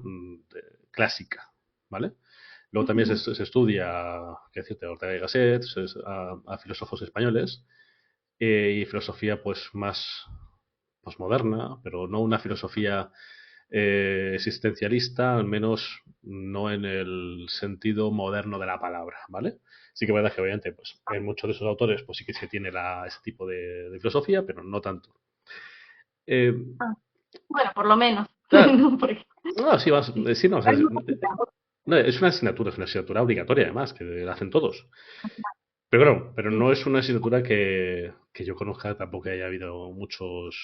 clásica, ¿vale? Luego también ujú. se estudia, qué decirte, Ortega y Gasset, a filósofos españoles, y filosofía pues más posmoderna, pero no una filosofía existencialista, al menos no en el sentido moderno de la palabra, ¿vale? Sí que es verdad que obviamente pues, en muchos de esos autores pues sí que se tiene ese tipo de filosofía, pero no tanto. Eh, Ah, bueno, por lo menos. ah, No, porque no, sí, sí, no, o sea, hay muy poquita. no, es una asignatura obligatoria además, que la hacen todos. Pero claro, pero Sí. no es una asignatura que yo conozca, tampoco haya habido muchos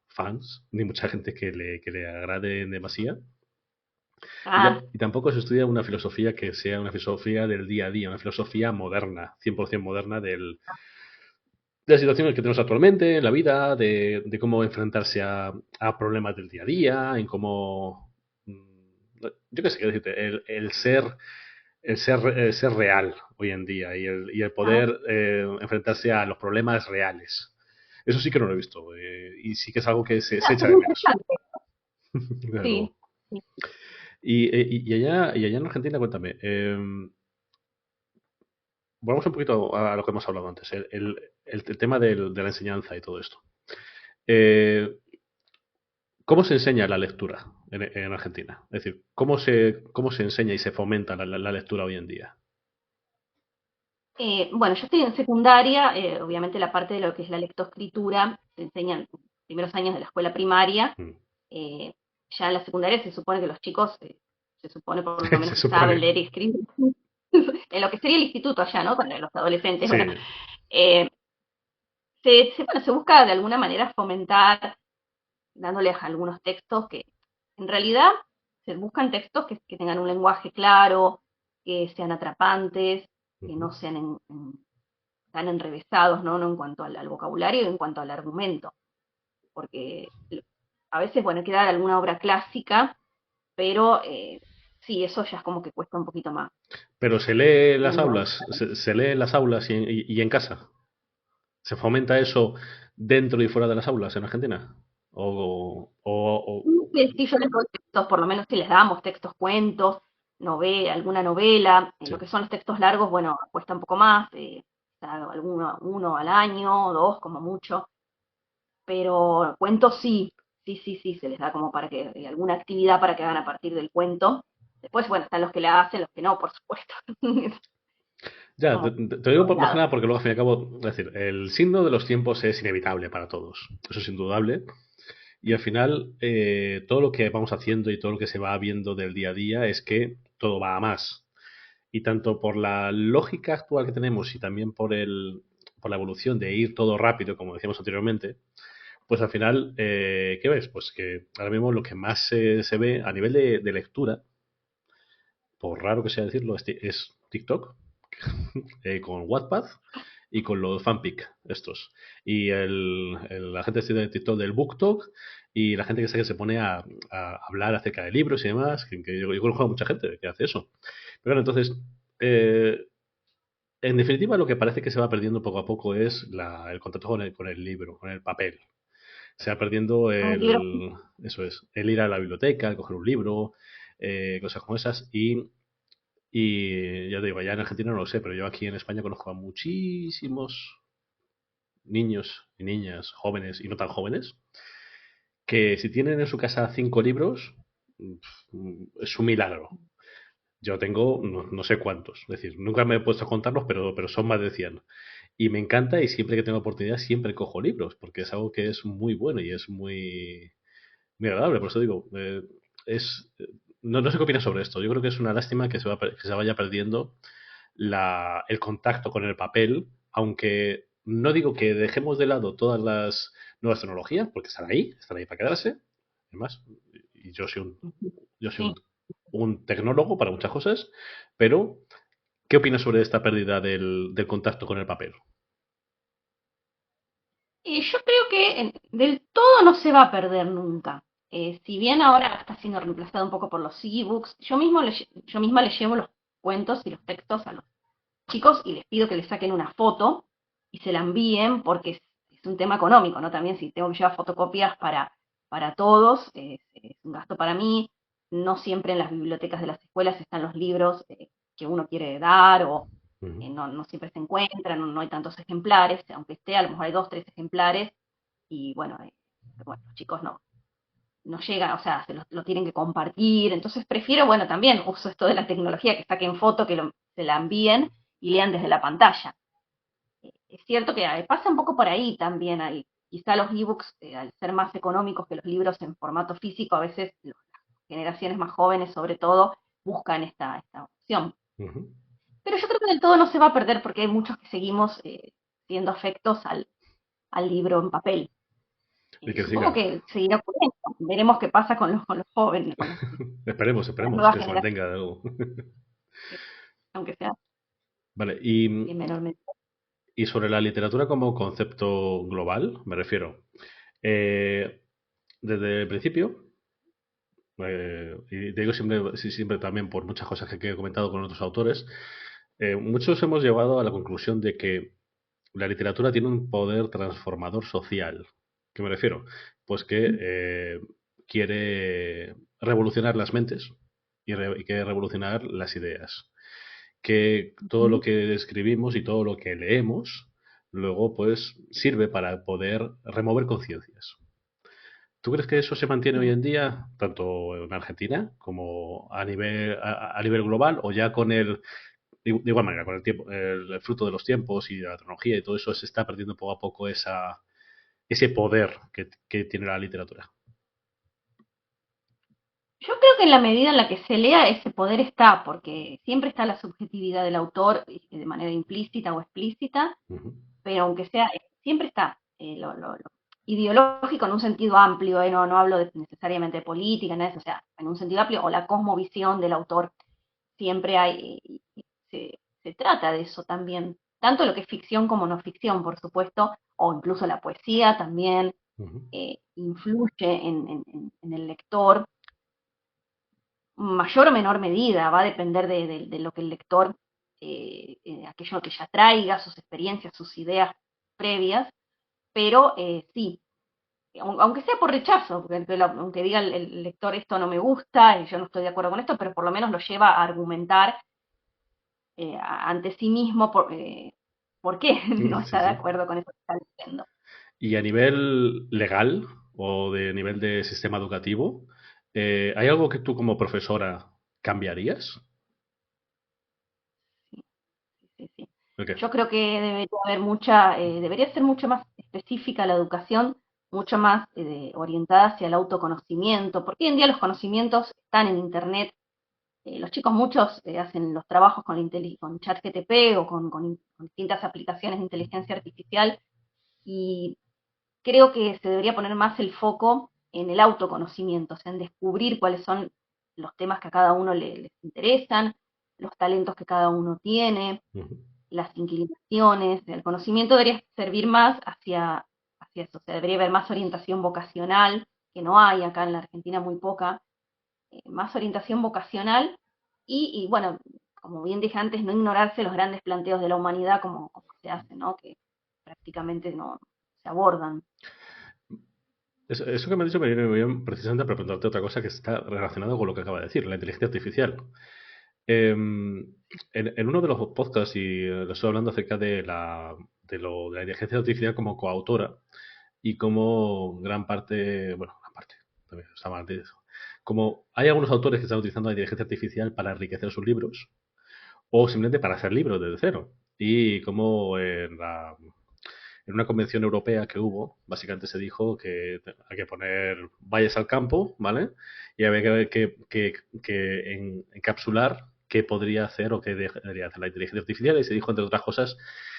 fans, ni mucha gente que le agrade en demasía. Ah, Y tampoco se estudia una filosofía que sea una filosofía del día a día, una filosofía moderna, 100% moderna de la situación en que tenemos actualmente, en la vida, de cómo enfrentarse a problemas del día a día, en cómo, yo qué sé qué decirte, el ser real hoy en día y el ah, poder enfrentarse a los problemas reales. Eso sí que no lo he visto y sí que es algo que se echa es de menos. interesante. Desde Sí, luego. sí. Y allá en Argentina, cuéntame, volvamos un poquito a lo que hemos hablado antes, el tema de la enseñanza y todo esto. Eh, ¿Cómo se enseña la lectura en Argentina? Es decir, cómo se enseña y se fomenta la lectura hoy en día? Bueno, yo estoy en secundaria, obviamente la parte de lo que es la lectoescritura se enseña en los primeros años de la escuela primaria. Mm. eh, ya en la secundaria se supone que los chicos, se supone por lo Se menos que saben supone. leer y escribir. En lo que sería el instituto allá, ¿no? Con los adolescentes, Sí. bueno, eh, bueno, se busca de alguna manera fomentar, dándoles algunos textos que en realidad se buscan textos que tengan un lenguaje claro, que sean atrapantes, que Ujú. no sean tan enrevesados, ¿no? No en cuanto al vocabulario y en cuanto al argumento, porque a veces, bueno, hay que dar alguna obra clásica, pero sí, eso ya es como que cuesta un poquito más. Pero se lee en las Siendo, aulas, se lee en las aulas y en casa. ¿Se fomenta eso dentro y fuera de las aulas en Argentina? sí, sí, yo les doy textos, por lo menos si les damos textos, cuentos, alguna novela, en Sí. lo que son los textos largos, bueno, cuesta un poco más, uno al año, dos como mucho, pero cuentos sí, sí, sí, sí, se les da como para que, alguna actividad para que hagan a partir del cuento. Después, bueno, están los que la hacen, los que no, por supuesto. Ya, Como te lo digo todos más que lados. nada porque luego al fin y al cabo, es decir, el signo de los tiempos es inevitable para todos. Eso es indudable. Y al final, todo lo que vamos haciendo y todo lo que se va viendo del día a día es que todo va a más. Y tanto por la lógica actual que tenemos y también por la evolución de ir todo rápido, como decíamos anteriormente, pues al final, ¿qué ves? Pues que ahora mismo lo que más se ve a nivel de lectura, por raro que sea decirlo, es TikTok, con Wattpad y con los fanfic estos. Y la gente de TikTok del BookTok y la gente que se pone a hablar acerca de libros y demás, que yo conozco a mucha gente que hace eso. Pero bueno, entonces, eh, en definitiva, lo que parece que se va perdiendo poco a poco es el contacto con el libro, con el papel. Se va perdiendo Con el libro. eso es, el ir a la biblioteca, el coger un libro, cosas como esas. Y Y ya te digo, allá en Argentina no lo sé, pero yo aquí en España conozco a muchísimos niños y niñas, jóvenes y no tan jóvenes, que si tienen en su casa 5 libros, es un milagro. Yo tengo no sé cuántos, es decir, nunca me he puesto a contarlos, pero son más de 100. Y me encanta y siempre que tengo oportunidad siempre cojo libros, porque es algo que es muy bueno y es muy agradable. Por eso digo, es, no sé qué opinas sobre esto. Yo creo que es una lástima que se vaya perdiendo el contacto con el papel, aunque no digo que dejemos de lado todas las nuevas tecnologías, porque están ahí para quedarse. Además, y yo soy Sí. un tecnólogo para muchas cosas, pero ¿qué opinas sobre esta pérdida del contacto con el papel? Y yo creo que del todo no se va a perder nunca. Si bien ahora está siendo reemplazado un poco por los ebooks, yo misma les llevo los cuentos y los textos a los chicos y les pido que les saquen una foto y se la envíen porque es un tema económico, ¿no? También si tengo que llevar fotocopias para todos, es un gasto para mí. No siempre en las bibliotecas de las escuelas están los libros que uno quiere dar o Ujú. no siempre se encuentran, no hay tantos ejemplares, aunque esté, a lo mejor hay dos, tres ejemplares y bueno, los chicos no llegan, o sea, lo tienen que compartir, entonces prefiero, bueno, también uso esto de la tecnología, que saquen foto, se la envíen y lean desde la pantalla. Es cierto que pasa un poco por ahí también, quizá los ebooks, al ser más económicos que los libros en formato físico, a veces las generaciones más jóvenes sobre todo buscan esta opción. Ujú. Pero yo creo que del todo no se va a perder porque hay muchos que seguimos siendo afectos al libro en papel. Y que Supongo siga. que seguirá ocurriendo. Veremos qué pasa con los jóvenes, las Esperemos nuevas que se generaciones, mantenga de algo. aunque sea Vale, en menor medida. y sobre la literatura como concepto global, me refiero. eh, Desde el principio, y te digo siempre, sí, siempre también por muchas cosas que he comentado con otros autores, muchos hemos llegado a la conclusión de que la literatura tiene un poder transformador social. ¿Qué me refiero? Pues que quiere revolucionar las mentes y quiere revolucionar las ideas. Que todo lo Ujú. que escribimos y todo lo que leemos luego pues sirve para poder remover conciencias. ¿Tú crees que eso se mantiene hoy Sí. en día, tanto en Argentina como a nivel global, o ya de igual manera, con el tiempo, el fruto de los tiempos y de la tecnología y todo eso, se está perdiendo poco a poco ese poder que tiene la literatura? Yo creo que en la medida en la que se lea, ese poder está, porque siempre está la subjetividad del autor de manera implícita o explícita, Ujú. pero aunque sea, siempre está lo ideológico en un sentido amplio, no hablo necesariamente de política, nada de eso, o sea, en un sentido amplio, o la cosmovisión del autor, siempre hay, se trata de eso también, tanto lo que es ficción como no ficción, por supuesto, o incluso la poesía también Ujú. influye en el lector, mayor o menor medida, va a depender de lo que el lector, aquello que ya traiga, sus experiencias, sus ideas previas, pero sí, aunque sea por rechazo, porque aunque diga el lector esto no me gusta, yo no estoy de acuerdo con esto, pero por lo menos lo lleva a argumentar ante sí mismo por qué no Sí, está de sí. acuerdo con eso que está diciendo. Y a nivel legal o de nivel de sistema educativo, ¿hay algo que tú como profesora cambiarías? Sí, sí, sí. ¿El qué? Yo creo que debería ser mucho más específica la educación, mucho más orientada hacia el autoconocimiento, porque hoy en día los conocimientos están en Internet. Los chicos muchos hacen los trabajos con ChatGPT o con distintas aplicaciones de inteligencia artificial y creo que se debería poner más el foco en el autoconocimiento, o sea, en descubrir cuáles son los temas que a cada uno les interesan, los talentos que cada uno tiene, Ujú. las inclinaciones. El conocimiento debería servir más hacia eso, o sea, debería haber más orientación vocacional, que no hay acá en la Argentina muy poca, más orientación vocacional y, bueno, como bien dije antes, no ignorarse los grandes planteos de la humanidad como se hace, ¿no? Que prácticamente no se abordan. Eso que me has dicho me viene muy bien precisamente para preguntarte otra cosa que está relacionada con lo que acaba de decir, la inteligencia artificial. En uno de los podcasts, y le estoy hablando acerca de la inteligencia artificial como coautora, y como gran parte, bueno, gran parte, también está mal de eso, como hay algunos autores que están utilizando la inteligencia artificial para enriquecer sus libros o simplemente para hacer libros desde cero. Y como en una convención europea que hubo, básicamente se dijo que hay que poner valles al campo, ¿vale? Y había que encapsular qué podría hacer o qué debería hacer la inteligencia artificial. Y se dijo, entre otras cosas,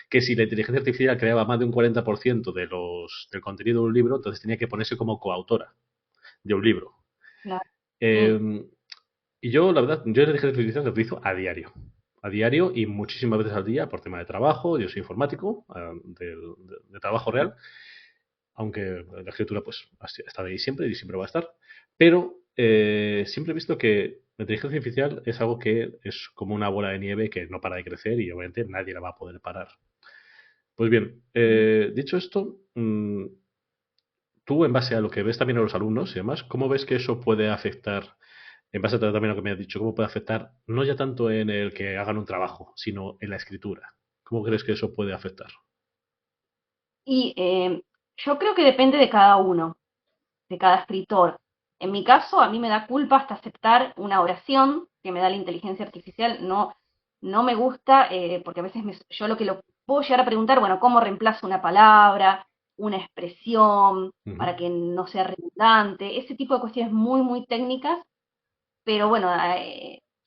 que si la inteligencia artificial creaba más de un 40% del contenido de un libro, entonces tenía que ponerse como coautora de un libro. Claro. Mm. Eh, y yo, la verdad, yo la inteligencia artificial la utilizo a diario. A diario y muchísimas veces al día por tema de trabajo. Yo soy informático, de trabajo real, aunque la escritura pues está ahí siempre y siempre va a estar. Pero siempre he visto que la inteligencia artificial es algo que es como una bola de nieve que no para de crecer y obviamente nadie la va a poder parar. Pues bien, dicho esto, tú en base a lo que ves también a los alumnos y demás, ¿cómo ves que eso puede afectar, en base a también a lo que me has dicho, cómo puede afectar no ya tanto en el que hagan un trabajo, sino en la escritura? ¿Cómo crees que eso puede afectar? Y yo creo que depende de cada uno, de cada escritor. En mi caso, a mí me da culpa hasta aceptar una oración que me da la inteligencia artificial. No, no me gusta, porque a veces yo lo puedo llegar a preguntar, bueno, ¿cómo reemplazo una palabra, una expresión, Ujú, para que no sea redundante? Ese tipo de cuestiones muy, muy técnicas, pero bueno,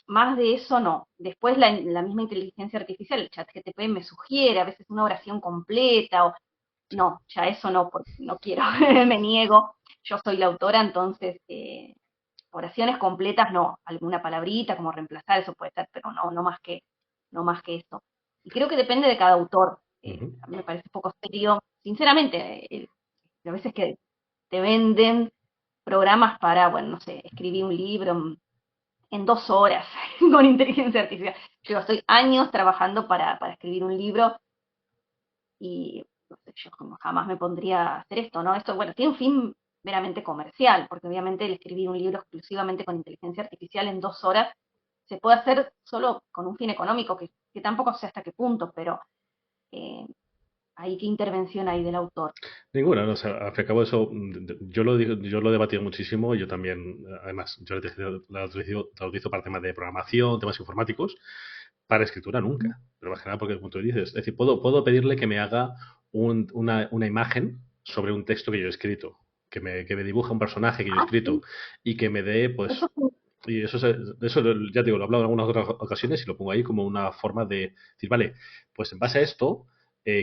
más de eso no. Después la misma inteligencia artificial, el chat GTP, me sugiere a veces una oración completa o sí. no, ya eso no, porque no quiero, me niego. Yo soy la autora, entonces oraciones completas no, alguna palabrita como reemplazar, eso puede ser, pero no, no más que eso. Y creo que depende de cada autor. Ujú. A mí me parece poco serio, sinceramente, a veces que te venden programas para, bueno, no sé, escribir un libro en 2 horas con inteligencia artificial. Yo estoy años trabajando para escribir un libro y no sé, yo como jamás me pondría a hacer esto, ¿no? Esto, bueno, tiene un fin meramente comercial, porque obviamente el escribir un libro exclusivamente con inteligencia artificial en 2 horas se puede hacer solo con un fin económico, que tampoco sé hasta qué punto, pero eh, ahí qué intervención hay del autor. Ninguna, ¿no? O sea, al fin y al cabo eso, yo lo he debatido muchísimo y yo también, además, yo la utilizo para temas de programación, temas informáticos, para escritura nunca. Pero más que nada porque, como tú dices, es decir, puedo pedirle que me haga una imagen sobre un texto que yo he escrito, que me dibuja un personaje que yo he Ah, escrito sí, y que me dé, pues, eso sí. y eso ya te digo, lo he hablado en algunas otras ocasiones y lo pongo ahí como una forma de decir, vale, pues en base a esto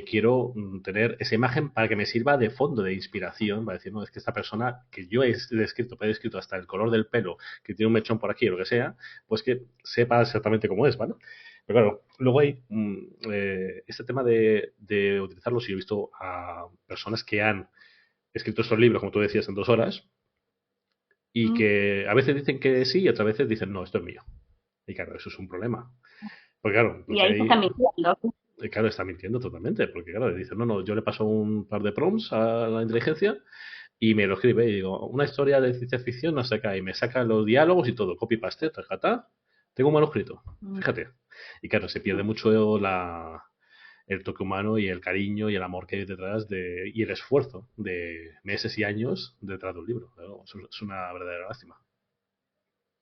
quiero tener esa imagen para que me sirva de fondo, de inspiración, para decir, no, es que esta persona que yo he descrito, he descrito hasta el color del pelo, que tiene un mechón por aquí o lo que sea, pues que sepa exactamente cómo es, ¿vale? Pero claro, luego hay este tema de utilizarlos y he visto a personas que han escrito estos libros, como tú decías, en 2 horas y Mm. que a veces dicen que sí y otras veces dicen, no, esto es mío. Y claro, eso es un problema. Porque claro, Y porque ahí se está ahí, mintiendo. claro, está mintiendo totalmente. Porque claro, dice, no, no, yo le paso un par de prompts a la inteligencia y me lo escribe y digo, una historia de ciencia ficción, no sé qué, y me saca los diálogos y todo, copy-paste, tarjata, tengo un manuscrito, Mm. fíjate. Y claro, se pierde mucho el toque humano y el cariño y el amor que hay detrás y el esfuerzo de meses y años detrás de un libro. Claro, eso es una verdadera lástima.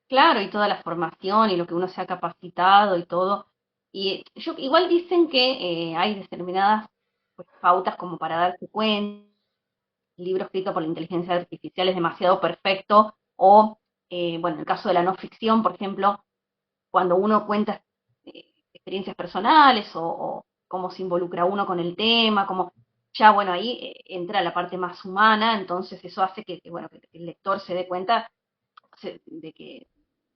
Claro, y toda la formación y lo que uno se ha capacitado y todo. Y igual dicen que hay determinadas pues, pautas como para darse cuenta, el libro escrito por la inteligencia artificial es demasiado perfecto, o, bueno, en el caso de la no ficción, por ejemplo, cuando uno cuenta experiencias personales o cómo se involucra uno con el tema, como ya, bueno, ahí entra la parte más humana, entonces eso hace bueno, que el lector se dé cuenta de que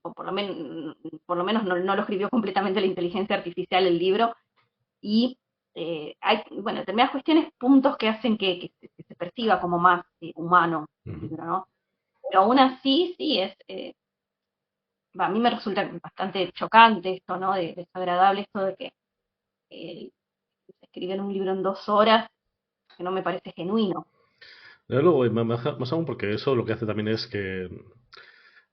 o por lo menos no, no lo escribió completamente la inteligencia artificial el libro, y hay, bueno, determinadas cuestiones, puntos que hacen que se perciba como más humano el Ujú. libro, ¿no? Pero aún así, sí, a mí me resulta bastante chocante esto, ¿no? Desagradable esto de que eh, se escribiera un libro en 2 horas, que no me parece genuino. Desde luego, y más aún porque eso lo que hace también es que,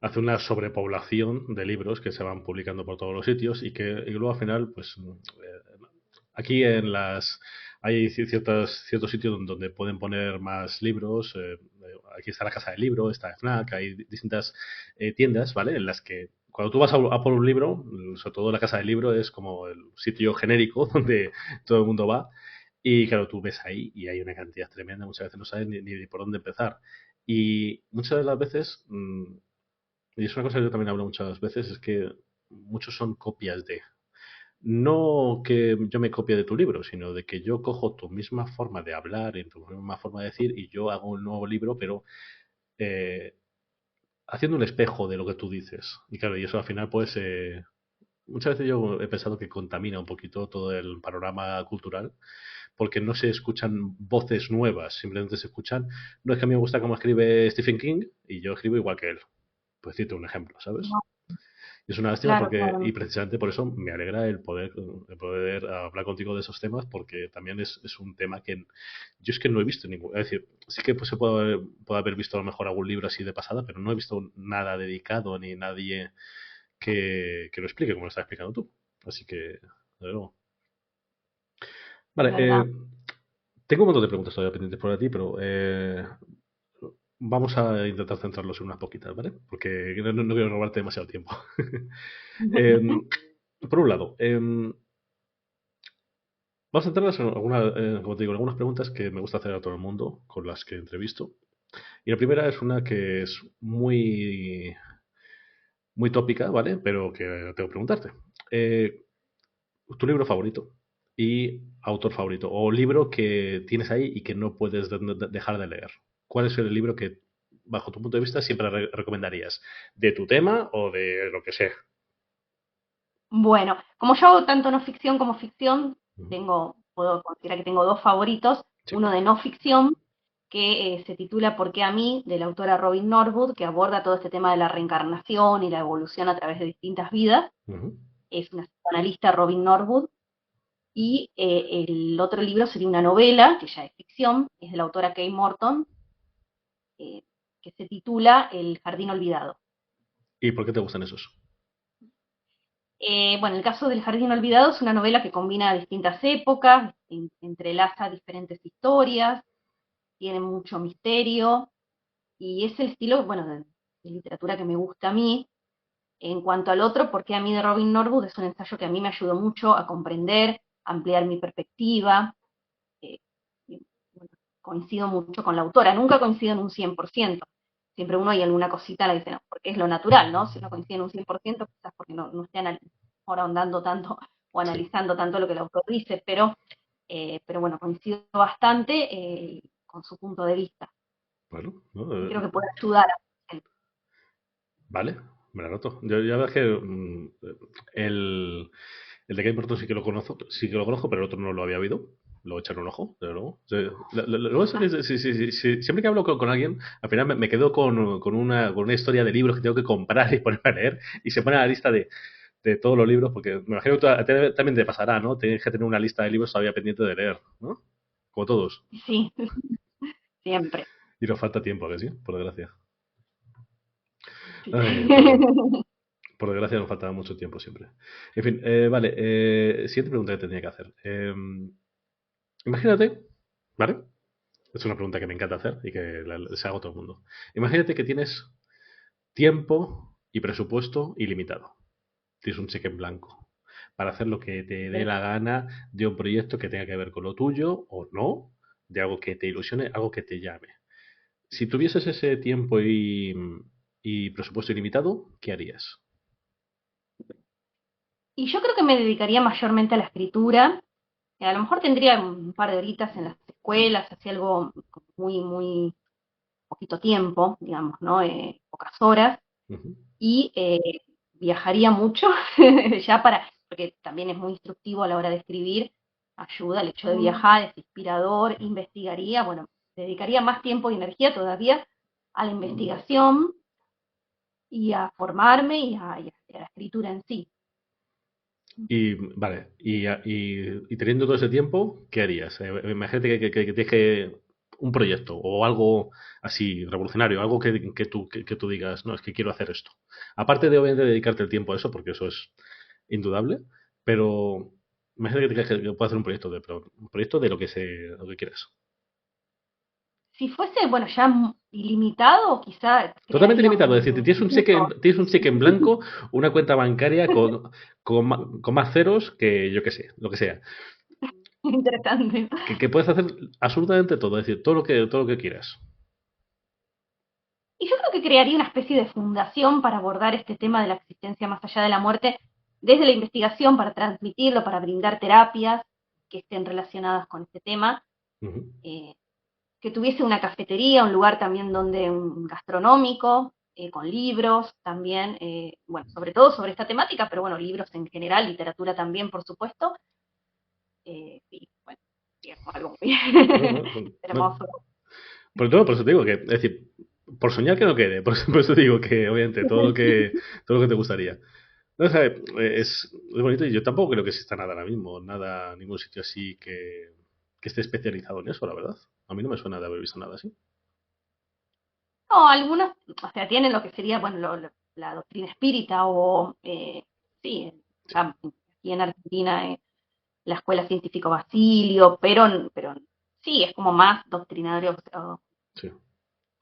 hace una sobrepoblación de libros que se van publicando por todos los sitios y luego al final, pues aquí hay ciertos sitios donde pueden poner más libros. Aquí está la Casa del Libro, está FNAC, hay distintas tiendas, ¿vale? En las que cuando tú vas a por un libro, sobre todo la Casa del Libro es como el sitio genérico donde todo el mundo va. Y claro, tú ves ahí y hay una cantidad tremenda, muchas veces no sabes ni por dónde empezar. Y muchas de las veces, y es una cosa que yo también hablo muchas veces, es que muchos son copias de. No que yo me copie de tu libro, sino de que yo cojo tu misma forma de hablar y tu misma forma de decir y yo hago un nuevo libro, pero eh, haciendo un espejo de lo que tú dices. Y claro, y eso al final, pues, muchas veces yo he pensado que contamina un poquito todo el panorama cultural, porque no se escuchan voces nuevas, simplemente se escuchan, no es que a mí me gusta cómo escribe Stephen King y yo escribo igual que él. Pues cito un ejemplo, ¿sabes? No, Y es una lástima claro, porque, y claro. precisamente por eso me alegra el poder hablar contigo de esos temas, porque también es un tema que yo es que no he visto ningún. Es decir, sí que pues, puede haber visto a lo mejor algún libro así de pasada, pero no he visto nada dedicado ni nadie que lo explique como lo estás explicando tú. Así que, de luego. Es Vale, verdad. tengo un montón de preguntas todavía pendientes por ti, pero vamos a intentar centrarlos en unas poquitas, ¿vale? Porque no quiero robarte demasiado tiempo. Em, por un lado, vamos a centrarnos en como te digo, en algunas preguntas que me gusta hacer a todo el mundo con las que entrevisto. Y la primera es una que es muy, muy tópica, ¿vale? Pero que tengo que preguntarte. Eh, ¿Tu libro favorito y autor favorito? O libro que tienes ahí y que no puedes dejar de leer. ¿Cuál es el libro que, bajo tu punto de vista, siempre recomendarías? ¿De tu tema o de lo que sea? Bueno, como yo hago tanto no ficción como ficción, Ujú. puedo considerar que tengo dos favoritos. Sí. Uno de no ficción, que se titula ¿Por qué a mí?, de la autora Robin Norwood, que aborda todo este tema de la reencarnación y la evolución a través de distintas vidas. Ujú. Es una psicoanalista, Robin Norwood. Y el otro libro sería una novela, que ya es ficción, es de la autora Kay Morton, eh, que se titula El jardín olvidado. ¿Y por qué te gustan esos? Bueno, el caso del Jardín Olvidado es una novela que combina distintas épocas, entrelaza diferentes historias, tiene mucho misterio y es el estilo, bueno, de literatura que me gusta a mí. En cuanto al otro, porque a mí de Robin Norwood es un ensayo que a mí me ayudó mucho a comprender, a ampliar mi perspectiva. eh, y, bueno, coincido mucho con la autora, nunca coincido en un 100%. Siempre uno hay alguna cosita, la dice, no, porque es lo natural, ¿no? Si uno coincide en un 100%, quizás porque no esté ahora ahondando tanto o Sí. analizando tanto lo que el autor dice, pero bueno, coincido bastante con su punto de vista Bueno, ¿no? y creo que puede ayudar a gente. Vale, me la noto. Yo ya ves que el, el de Game Morton sí que lo conozco, pero el otro no lo había oído. Lo echaré un ojo, desde luego. Sí, luego Ah, siempre que hablo con alguien, al final me quedo con una historia de libros que tengo que comprar y ponerme a leer y se pone a la lista de todos los libros, porque me imagino que también te pasará, ¿no? Tienes que tener una lista de libros todavía pendiente de leer, ¿no? Como todos. sí, siempre. Y nos falta tiempo, ¿a que sí? Por desgracia. Sí. Ay, por desgracia nos falta mucho tiempo siempre. En fin, vale. Siguiente pregunta que tenía que hacer. Imagínate, ¿vale? Es una pregunta que me encanta hacer y que se hago a todo el mundo. Imagínate que tienes tiempo y presupuesto ilimitado. Tienes un cheque en blanco para hacer lo que te dé la gana de un proyecto que tenga que ver con lo tuyo o no, de algo que te ilusione, algo que te llame. Si tuvieses ese tiempo y presupuesto ilimitado, ¿qué harías? Y yo creo que me dedicaría mayormente a la escritura. A lo mejor tendría un par de horitas en las escuelas, hacía algo muy, muy poquito tiempo, digamos, ¿no? Pocas horas, Ujú. y viajaría mucho, ya porque también es muy instructivo a la hora de escribir, ayuda el hecho de viajar, es inspirador, investigaría, bueno, dedicaría más tiempo y energía todavía a la investigación y a formarme y a la escritura en sí. Y vale, y teniendo todo ese tiempo, ¿qué harías? Imagínate que tienes que un proyecto o algo así revolucionario, algo que tú digas, no, es que quiero hacer esto. Aparte de obviamente dedicarte el tiempo a eso, porque eso es indudable, pero imagínate que puedes hacer un proyecto pero un proyecto de lo que quieras. Si fuese, bueno, ya ilimitado, quizá Totalmente crearía limitado, es un decir, tienes un cheque, instituto. tienes un cheque en blanco, una cuenta bancaria con más ceros que yo que sé, lo que sea. Interesante. Que puedes hacer absolutamente todo, es decir, todo lo que quieras. Y yo creo que crearía una especie de fundación para abordar este tema de la existencia más allá de la muerte, desde la investigación, para transmitirlo, para brindar terapias que estén relacionadas con este tema, Ujú. eh, que tuviese una cafetería, un lugar también donde un gastronómico, con libros también, bueno, sobre todo sobre esta temática, pero bueno, libros en general, literatura también, por supuesto. Sí, bueno, digamos, algo muy No, no, no. hermoso. Por eso te digo que, es decir, por soñar que no quede, por eso digo que obviamente todo lo que te gustaría. No, o sea, es bonito y yo tampoco creo que exista nada ahora mismo, nada, ningún sitio así que esté especializado en eso, la verdad. A mí no me suena de haber visto nada así. No, algunos, o sea, tienen lo que sería, bueno, la doctrina espírita o, sí, Sí, aquí en Argentina, la Escuela Científico Basilio, pero sí, es como más doctrinario, o sí,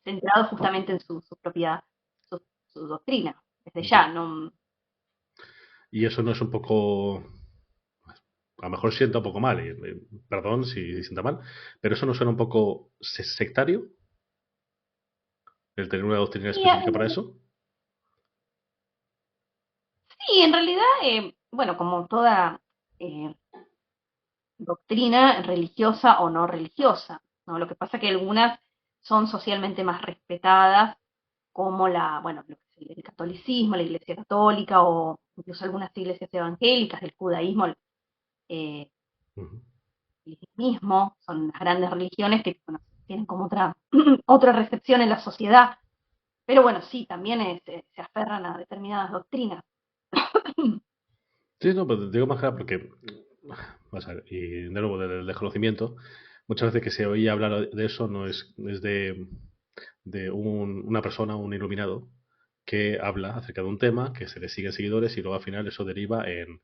centrado justamente en su propia, su, su doctrina, desde ya. ya, no. Y eso no es un poco, a lo mejor sienta un poco mal, perdón si sienta mal, pero eso no suena un poco sectario, el tener una doctrina Y, específica para eso. sí, en realidad, bueno, como toda eh, doctrina religiosa o no religiosa, ¿no? Lo que pasa es que algunas son socialmente más respetadas, como bueno, lo que es el catolicismo, la Iglesia Católica o incluso algunas iglesias evangélicas, el judaísmo, eh, Ujú. el islamismo, son las grandes religiones que bueno, tienen como otra, otra recepción en la sociedad. Pero bueno, sí, también se aferran a determinadas doctrinas. Sí, no, pero te digo más que nada porque, vamos a ver, y de nuevo del desconocimiento, muchas veces que se oye hablar de eso no es de una persona, un iluminado, que habla acerca de un tema, que se le siguen seguidores y luego al final eso deriva en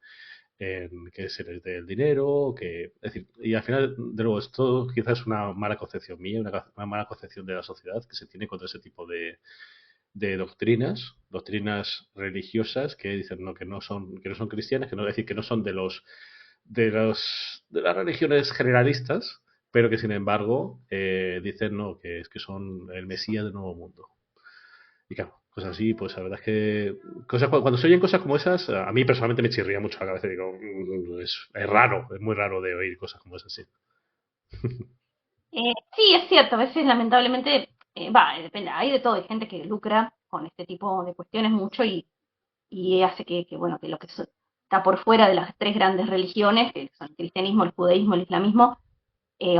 que se les dé el dinero, que, es decir, y al final, de nuevo, esto quizás es una mala concepción mía, una mala concepción de la sociedad que se tiene contra ese tipo de doctrinas religiosas que dicen no, que no son cristianas, que no es decir que no son de las religiones generalistas, pero que sin embargo dicen no, que es que son el Mesías del nuevo mundo. Y claro, cosas así, pues la verdad es que cuando se oyen cosas como esas, a mí personalmente me chirría mucho la cabeza y digo, es raro, es muy raro de oír cosas como esas, sí. Sí, es cierto, a veces lamentablemente, depende, hay de todo, hay gente que lucra con este tipo de cuestiones mucho y hace bueno, que lo que está por fuera de las tres grandes religiones, que son el cristianismo, el judaísmo, el islamismo,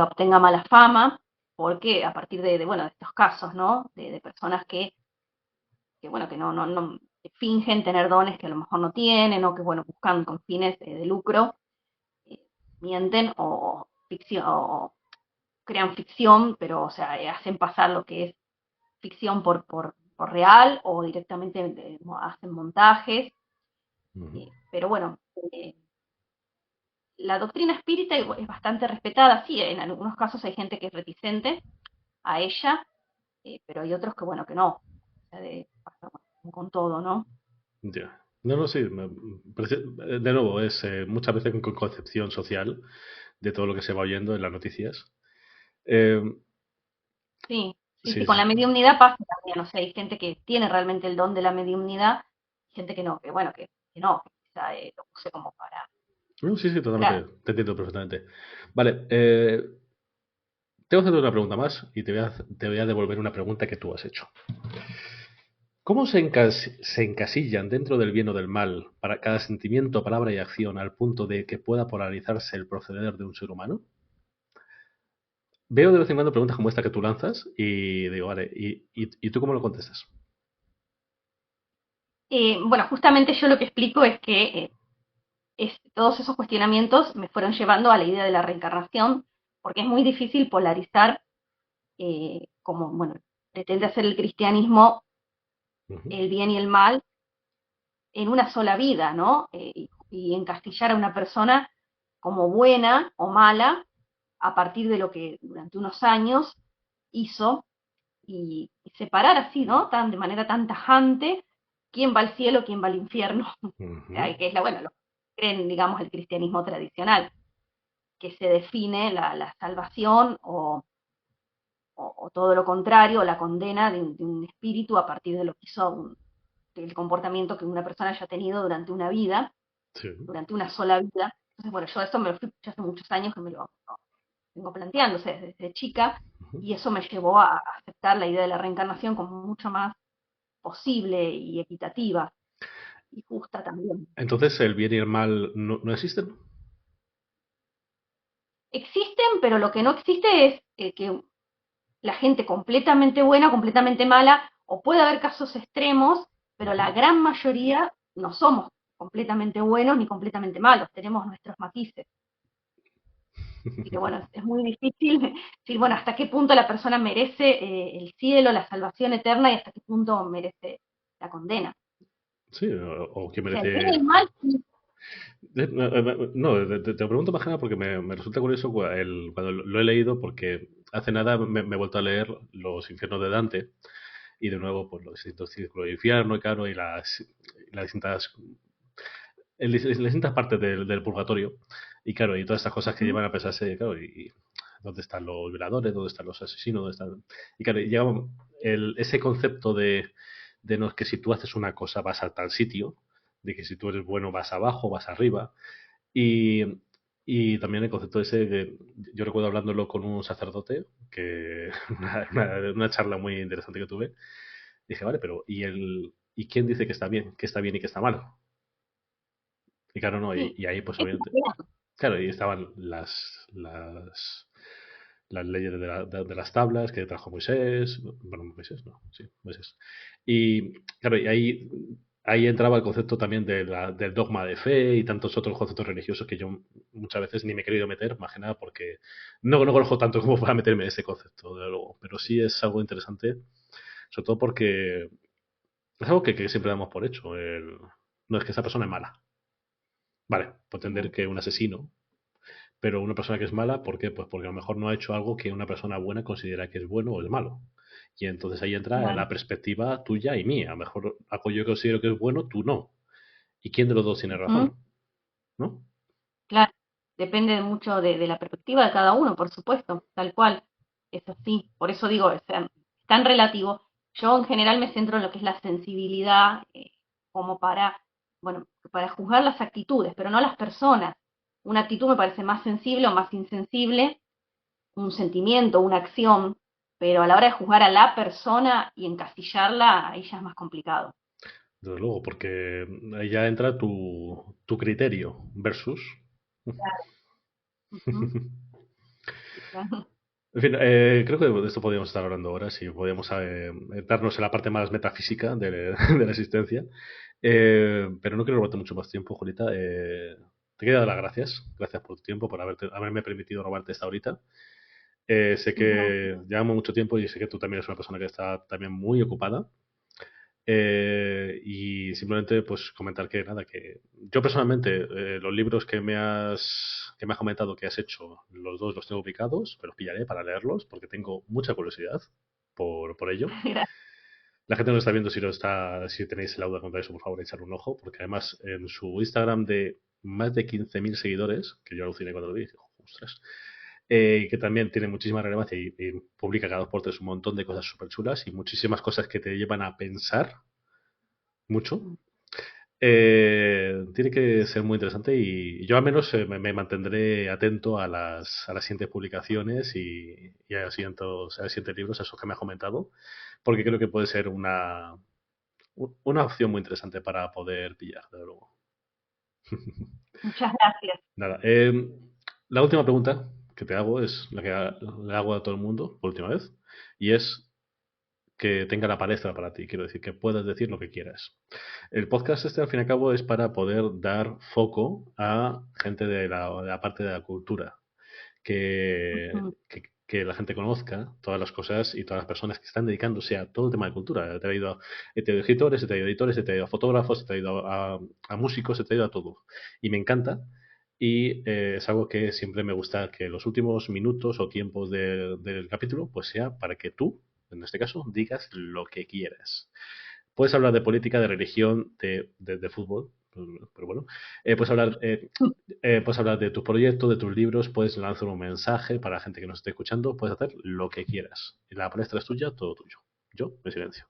obtenga mala fama, porque a partir bueno, de estos casos, ¿no? De personas bueno, que no que fingen tener dones que a lo mejor no tienen, o que, bueno, buscan con fines de lucro, eh, mienten o crean ficción, pero, o sea, hacen pasar lo que es ficción por real, o directamente hacen montajes, Ujú. pero bueno, la doctrina espírita es bastante respetada, sí, en algunos casos hay gente que es reticente a ella, pero hay otros que, bueno, que no, o sea, pasa bueno, con todo, ¿no? Ya. No, no, sí. De nuevo, es muchas veces con concepción social de todo lo que se va oyendo en las noticias. Eh, Sí, sí, sí, sí, con sí. la mediumnidad pasa también, o sea, hay gente que tiene realmente el don de la mediumnidad, gente que no, que bueno, que no, que quizá lo puse como No, sí, sí, totalmente. para. Te entiendo perfectamente. Vale, tengo que hacerte una pregunta más y te voy a devolver una pregunta que tú has hecho. ¿Cómo se encasillan dentro del bien o del mal para cada sentimiento, palabra y acción al punto de que pueda polarizarse el proceder de un ser humano? Veo de vez en cuando preguntas como esta que tú lanzas y digo, vale, ¿y tú cómo lo contestas? Bueno, justamente yo lo que explico es que todos esos cuestionamientos me fueron llevando a la idea de la reencarnación, porque es muy difícil polarizar como, bueno, pretende hacer el cristianismo Ujú. el bien y el mal en una sola vida, ¿no? Y encastillar a una persona como buena o mala a partir de lo que durante unos años hizo y separar así, ¿no? De manera tan tajante quién va al cielo, quién va al infierno, Ujú. que es bueno, lo que creen, digamos, el cristianismo tradicional, que se define la salvación o todo lo contrario, la condena de un espíritu a partir de lo que hizo del comportamiento que una persona haya tenido durante una vida, Sí. durante una sola vida. Entonces, bueno, yo eso me lo fui ya hace muchos años que me lo vengo planteándose desde chica, Ujú. y eso me llevó a aceptar la idea de la reencarnación como mucho más posible y equitativa y justa también. Entonces, ¿el bien y el mal no existen? Existen, pero lo que no existe es que la gente completamente buena, completamente mala, o puede haber casos extremos, pero Ujú. la gran mayoría no somos completamente buenos ni completamente malos, tenemos nuestros matices. Así que bueno, es muy difícil decir, bueno, hasta qué punto la persona merece el cielo, la salvación eterna y hasta qué punto merece la condena. Sí, o que O sea, el bien y merece. el mal, No, te lo pregunto más que nada porque me resulta curioso cuando lo he leído, porque hace nada me he vuelto a leer Los infiernos de Dante y de nuevo pues los distintos círculos de infierno y claro, y las distintas, las distintas partes del purgatorio y claro, y todas estas cosas que llevan a pensarse, claro, y dónde están los violadores, dónde están los asesinos, dónde están. Y claro, llega ese concepto de no es que si tú haces una cosa vas a tal sitio, de que si tú eres bueno vas abajo, vas arriba, y, y también el concepto ese que yo recuerdo hablándolo con un sacerdote, que una charla muy interesante que tuve, dije, vale, pero ¿y quién dice que está bien y que está mal? Y claro, no, y, sí, y ahí pues es obviamente, claro, y estaban las leyes de las tablas que trajo Moisés, bueno, Moisés, no, sí, Moisés. Y claro, y ahí entraba el concepto también del dogma de fe y tantos otros conceptos religiosos que yo muchas veces ni me he querido meter, más que nada porque no conozco tanto como para meterme en ese concepto, de luego. Pero sí es algo interesante, sobre todo porque es algo que siempre damos por hecho. No es que esa persona es mala. Vale, puedo entender que un asesino, pero una persona que es mala, ¿por qué? Pues porque a lo mejor no ha hecho algo que una persona buena considera que es bueno o es malo. Y entonces ahí entra claro, la perspectiva tuya y mía. A lo mejor algo yo considero que es bueno, tú no. ¿Y quién de los dos tiene ujú, razón? ¿No? claro, depende mucho de la perspectiva de cada uno, por supuesto, tal cual, es así. Por eso digo, o sea, es tan relativo. Yo en general me centro en lo que es la sensibilidad, como bueno, para juzgar las actitudes, pero no las personas. Una actitud me parece más sensible o más insensible, un sentimiento, una acción, pero a la hora de juzgar a la persona y encasillarla, ahí ya es más complicado. Desde luego, porque ahí ya entra tu criterio versus. Claro. Ujú. En fin, creo que de esto podríamos estar hablando ahora, si podíamos darnos en la parte más metafísica de la existencia. Pero no quiero robarte mucho más tiempo, Julita. Te quiero dar las gracias. Gracias por tu tiempo, por haberme permitido robarte esta horita. Sé que Gracias. llevamos mucho tiempo y sé que tú también eres una persona que está también muy ocupada. Y simplemente pues comentar que nada, que yo personalmente los libros que me has comentado que has hecho, los dos los tengo ubicados, pero los pillaré para leerlos porque tengo mucha curiosidad por ello. Gracias. La gente no está viendo si tenéis la duda contra eso, por favor, echar un ojo, porque además en su Instagram de más de 15.000 seguidores, que yo aluciné cuando lo vi, dije, ostras, que también tiene muchísima relevancia y publica cada dos por tres un montón de cosas súper chulas y muchísimas cosas que te llevan a pensar mucho. Tiene que ser muy interesante y yo al menos me mantendré atento a las siguientes publicaciones y a los siguientes libros, a esos que me has comentado, porque creo que puede ser una opción muy interesante para poder pillar, desde luego. Muchas gracias. Nada, la última pregunta que te hago es la que le hago a todo el mundo por última vez y es que tenga la palestra para ti, quiero decir, que puedas decir lo que quieras. El podcast este, al fin y al cabo, es para poder dar foco a gente de la parte de la cultura, que, Ujú. que, que la gente conozca todas las cosas y todas las personas que están dedicándose a todo el tema de cultura. He traído escritores, he traído editores, he traído a fotógrafos, he traído a músicos, he traído a todo. Y me encanta. Y es algo que siempre me gusta que los últimos minutos o tiempos del capítulo pues sea para que tú, en este caso, digas lo que quieras. Puedes hablar de política, de religión, de fútbol, pero bueno. Puedes hablar de tus proyectos, de tus libros, puedes lanzar un mensaje para la gente que nos esté escuchando, puedes hacer lo que quieras. Y la palestra es tuya, todo tuyo. Yo, en silencio.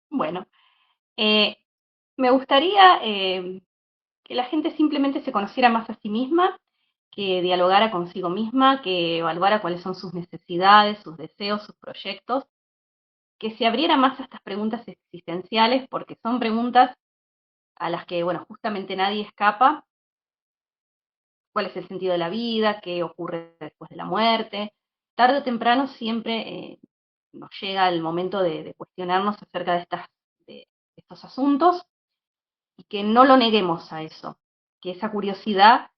Bueno, eh, me gustaría que la gente simplemente se conociera más a sí misma, que dialogara consigo misma, que evaluara cuáles son sus necesidades, sus deseos, sus proyectos, que se abriera más a estas preguntas existenciales, porque son preguntas a las que, bueno, justamente nadie escapa. ¿Cuál es el sentido de la vida? ¿Qué ocurre después de la muerte? Tarde o temprano siempre nos llega el momento de cuestionarnos acerca de estos asuntos y que no lo neguemos a eso, que esa curiosidad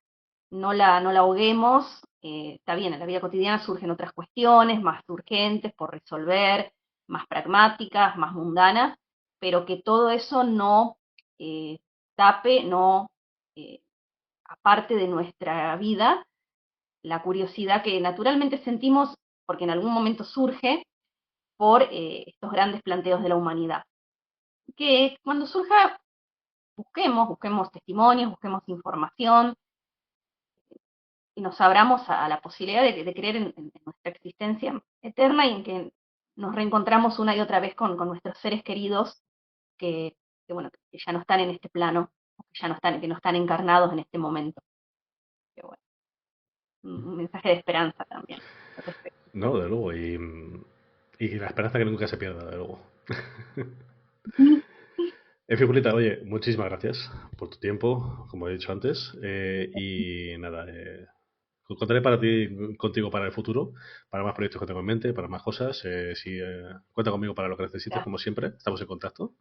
no la ahoguemos. Está bien, en la vida cotidiana surgen otras cuestiones más urgentes por resolver, más pragmáticas, más mundanas, pero que todo eso no tape, no eh, aparte de nuestra vida, la curiosidad que naturalmente sentimos porque en algún momento surge por estos grandes planteos de la humanidad. Que cuando surja, busquemos testimonios, busquemos información, y nos abramos a la posibilidad de creer en nuestra existencia eterna y en que nos reencontramos una y otra vez con nuestros seres queridos bueno, que ya no están en este plano, que no están encarnados en este momento. Que bueno, un mensaje de esperanza también al respecto. No, de luego. Y la esperanza que nunca se pierda, de luego. En fin, Julita, oye, muchísimas gracias por tu tiempo, como he dicho antes. Y nada, contaré contigo para el futuro, para más proyectos que tengo en mente, para más cosas. Cuenta conmigo para lo que necesites, como Gracias. siempre. Estamos en contacto.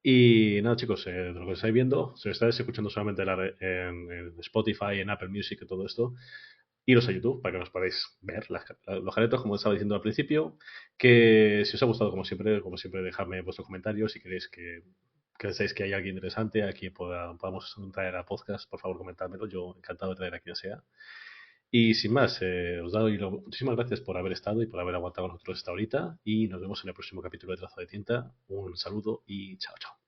Y nada, chicos, de lo que estáis viendo, si lo estáis escuchando solamente en Spotify, en Apple Music y todo esto, iros a YouTube para que nos podáis ver los caretos, como estaba diciendo al principio. Que si os ha gustado, como siempre, dejadme vuestros comentarios. Si queréis que pensáis que hay alguien interesante a quien podamos traer a podcast, por favor, comentádmelo. Yo encantado de traer a quien sea. Y sin más, muchísimas gracias por haber estado y por haber aguantado con nosotros hasta ahorita. Y nos vemos en el próximo capítulo de Trazo de Tinta. Un saludo y chao, chao.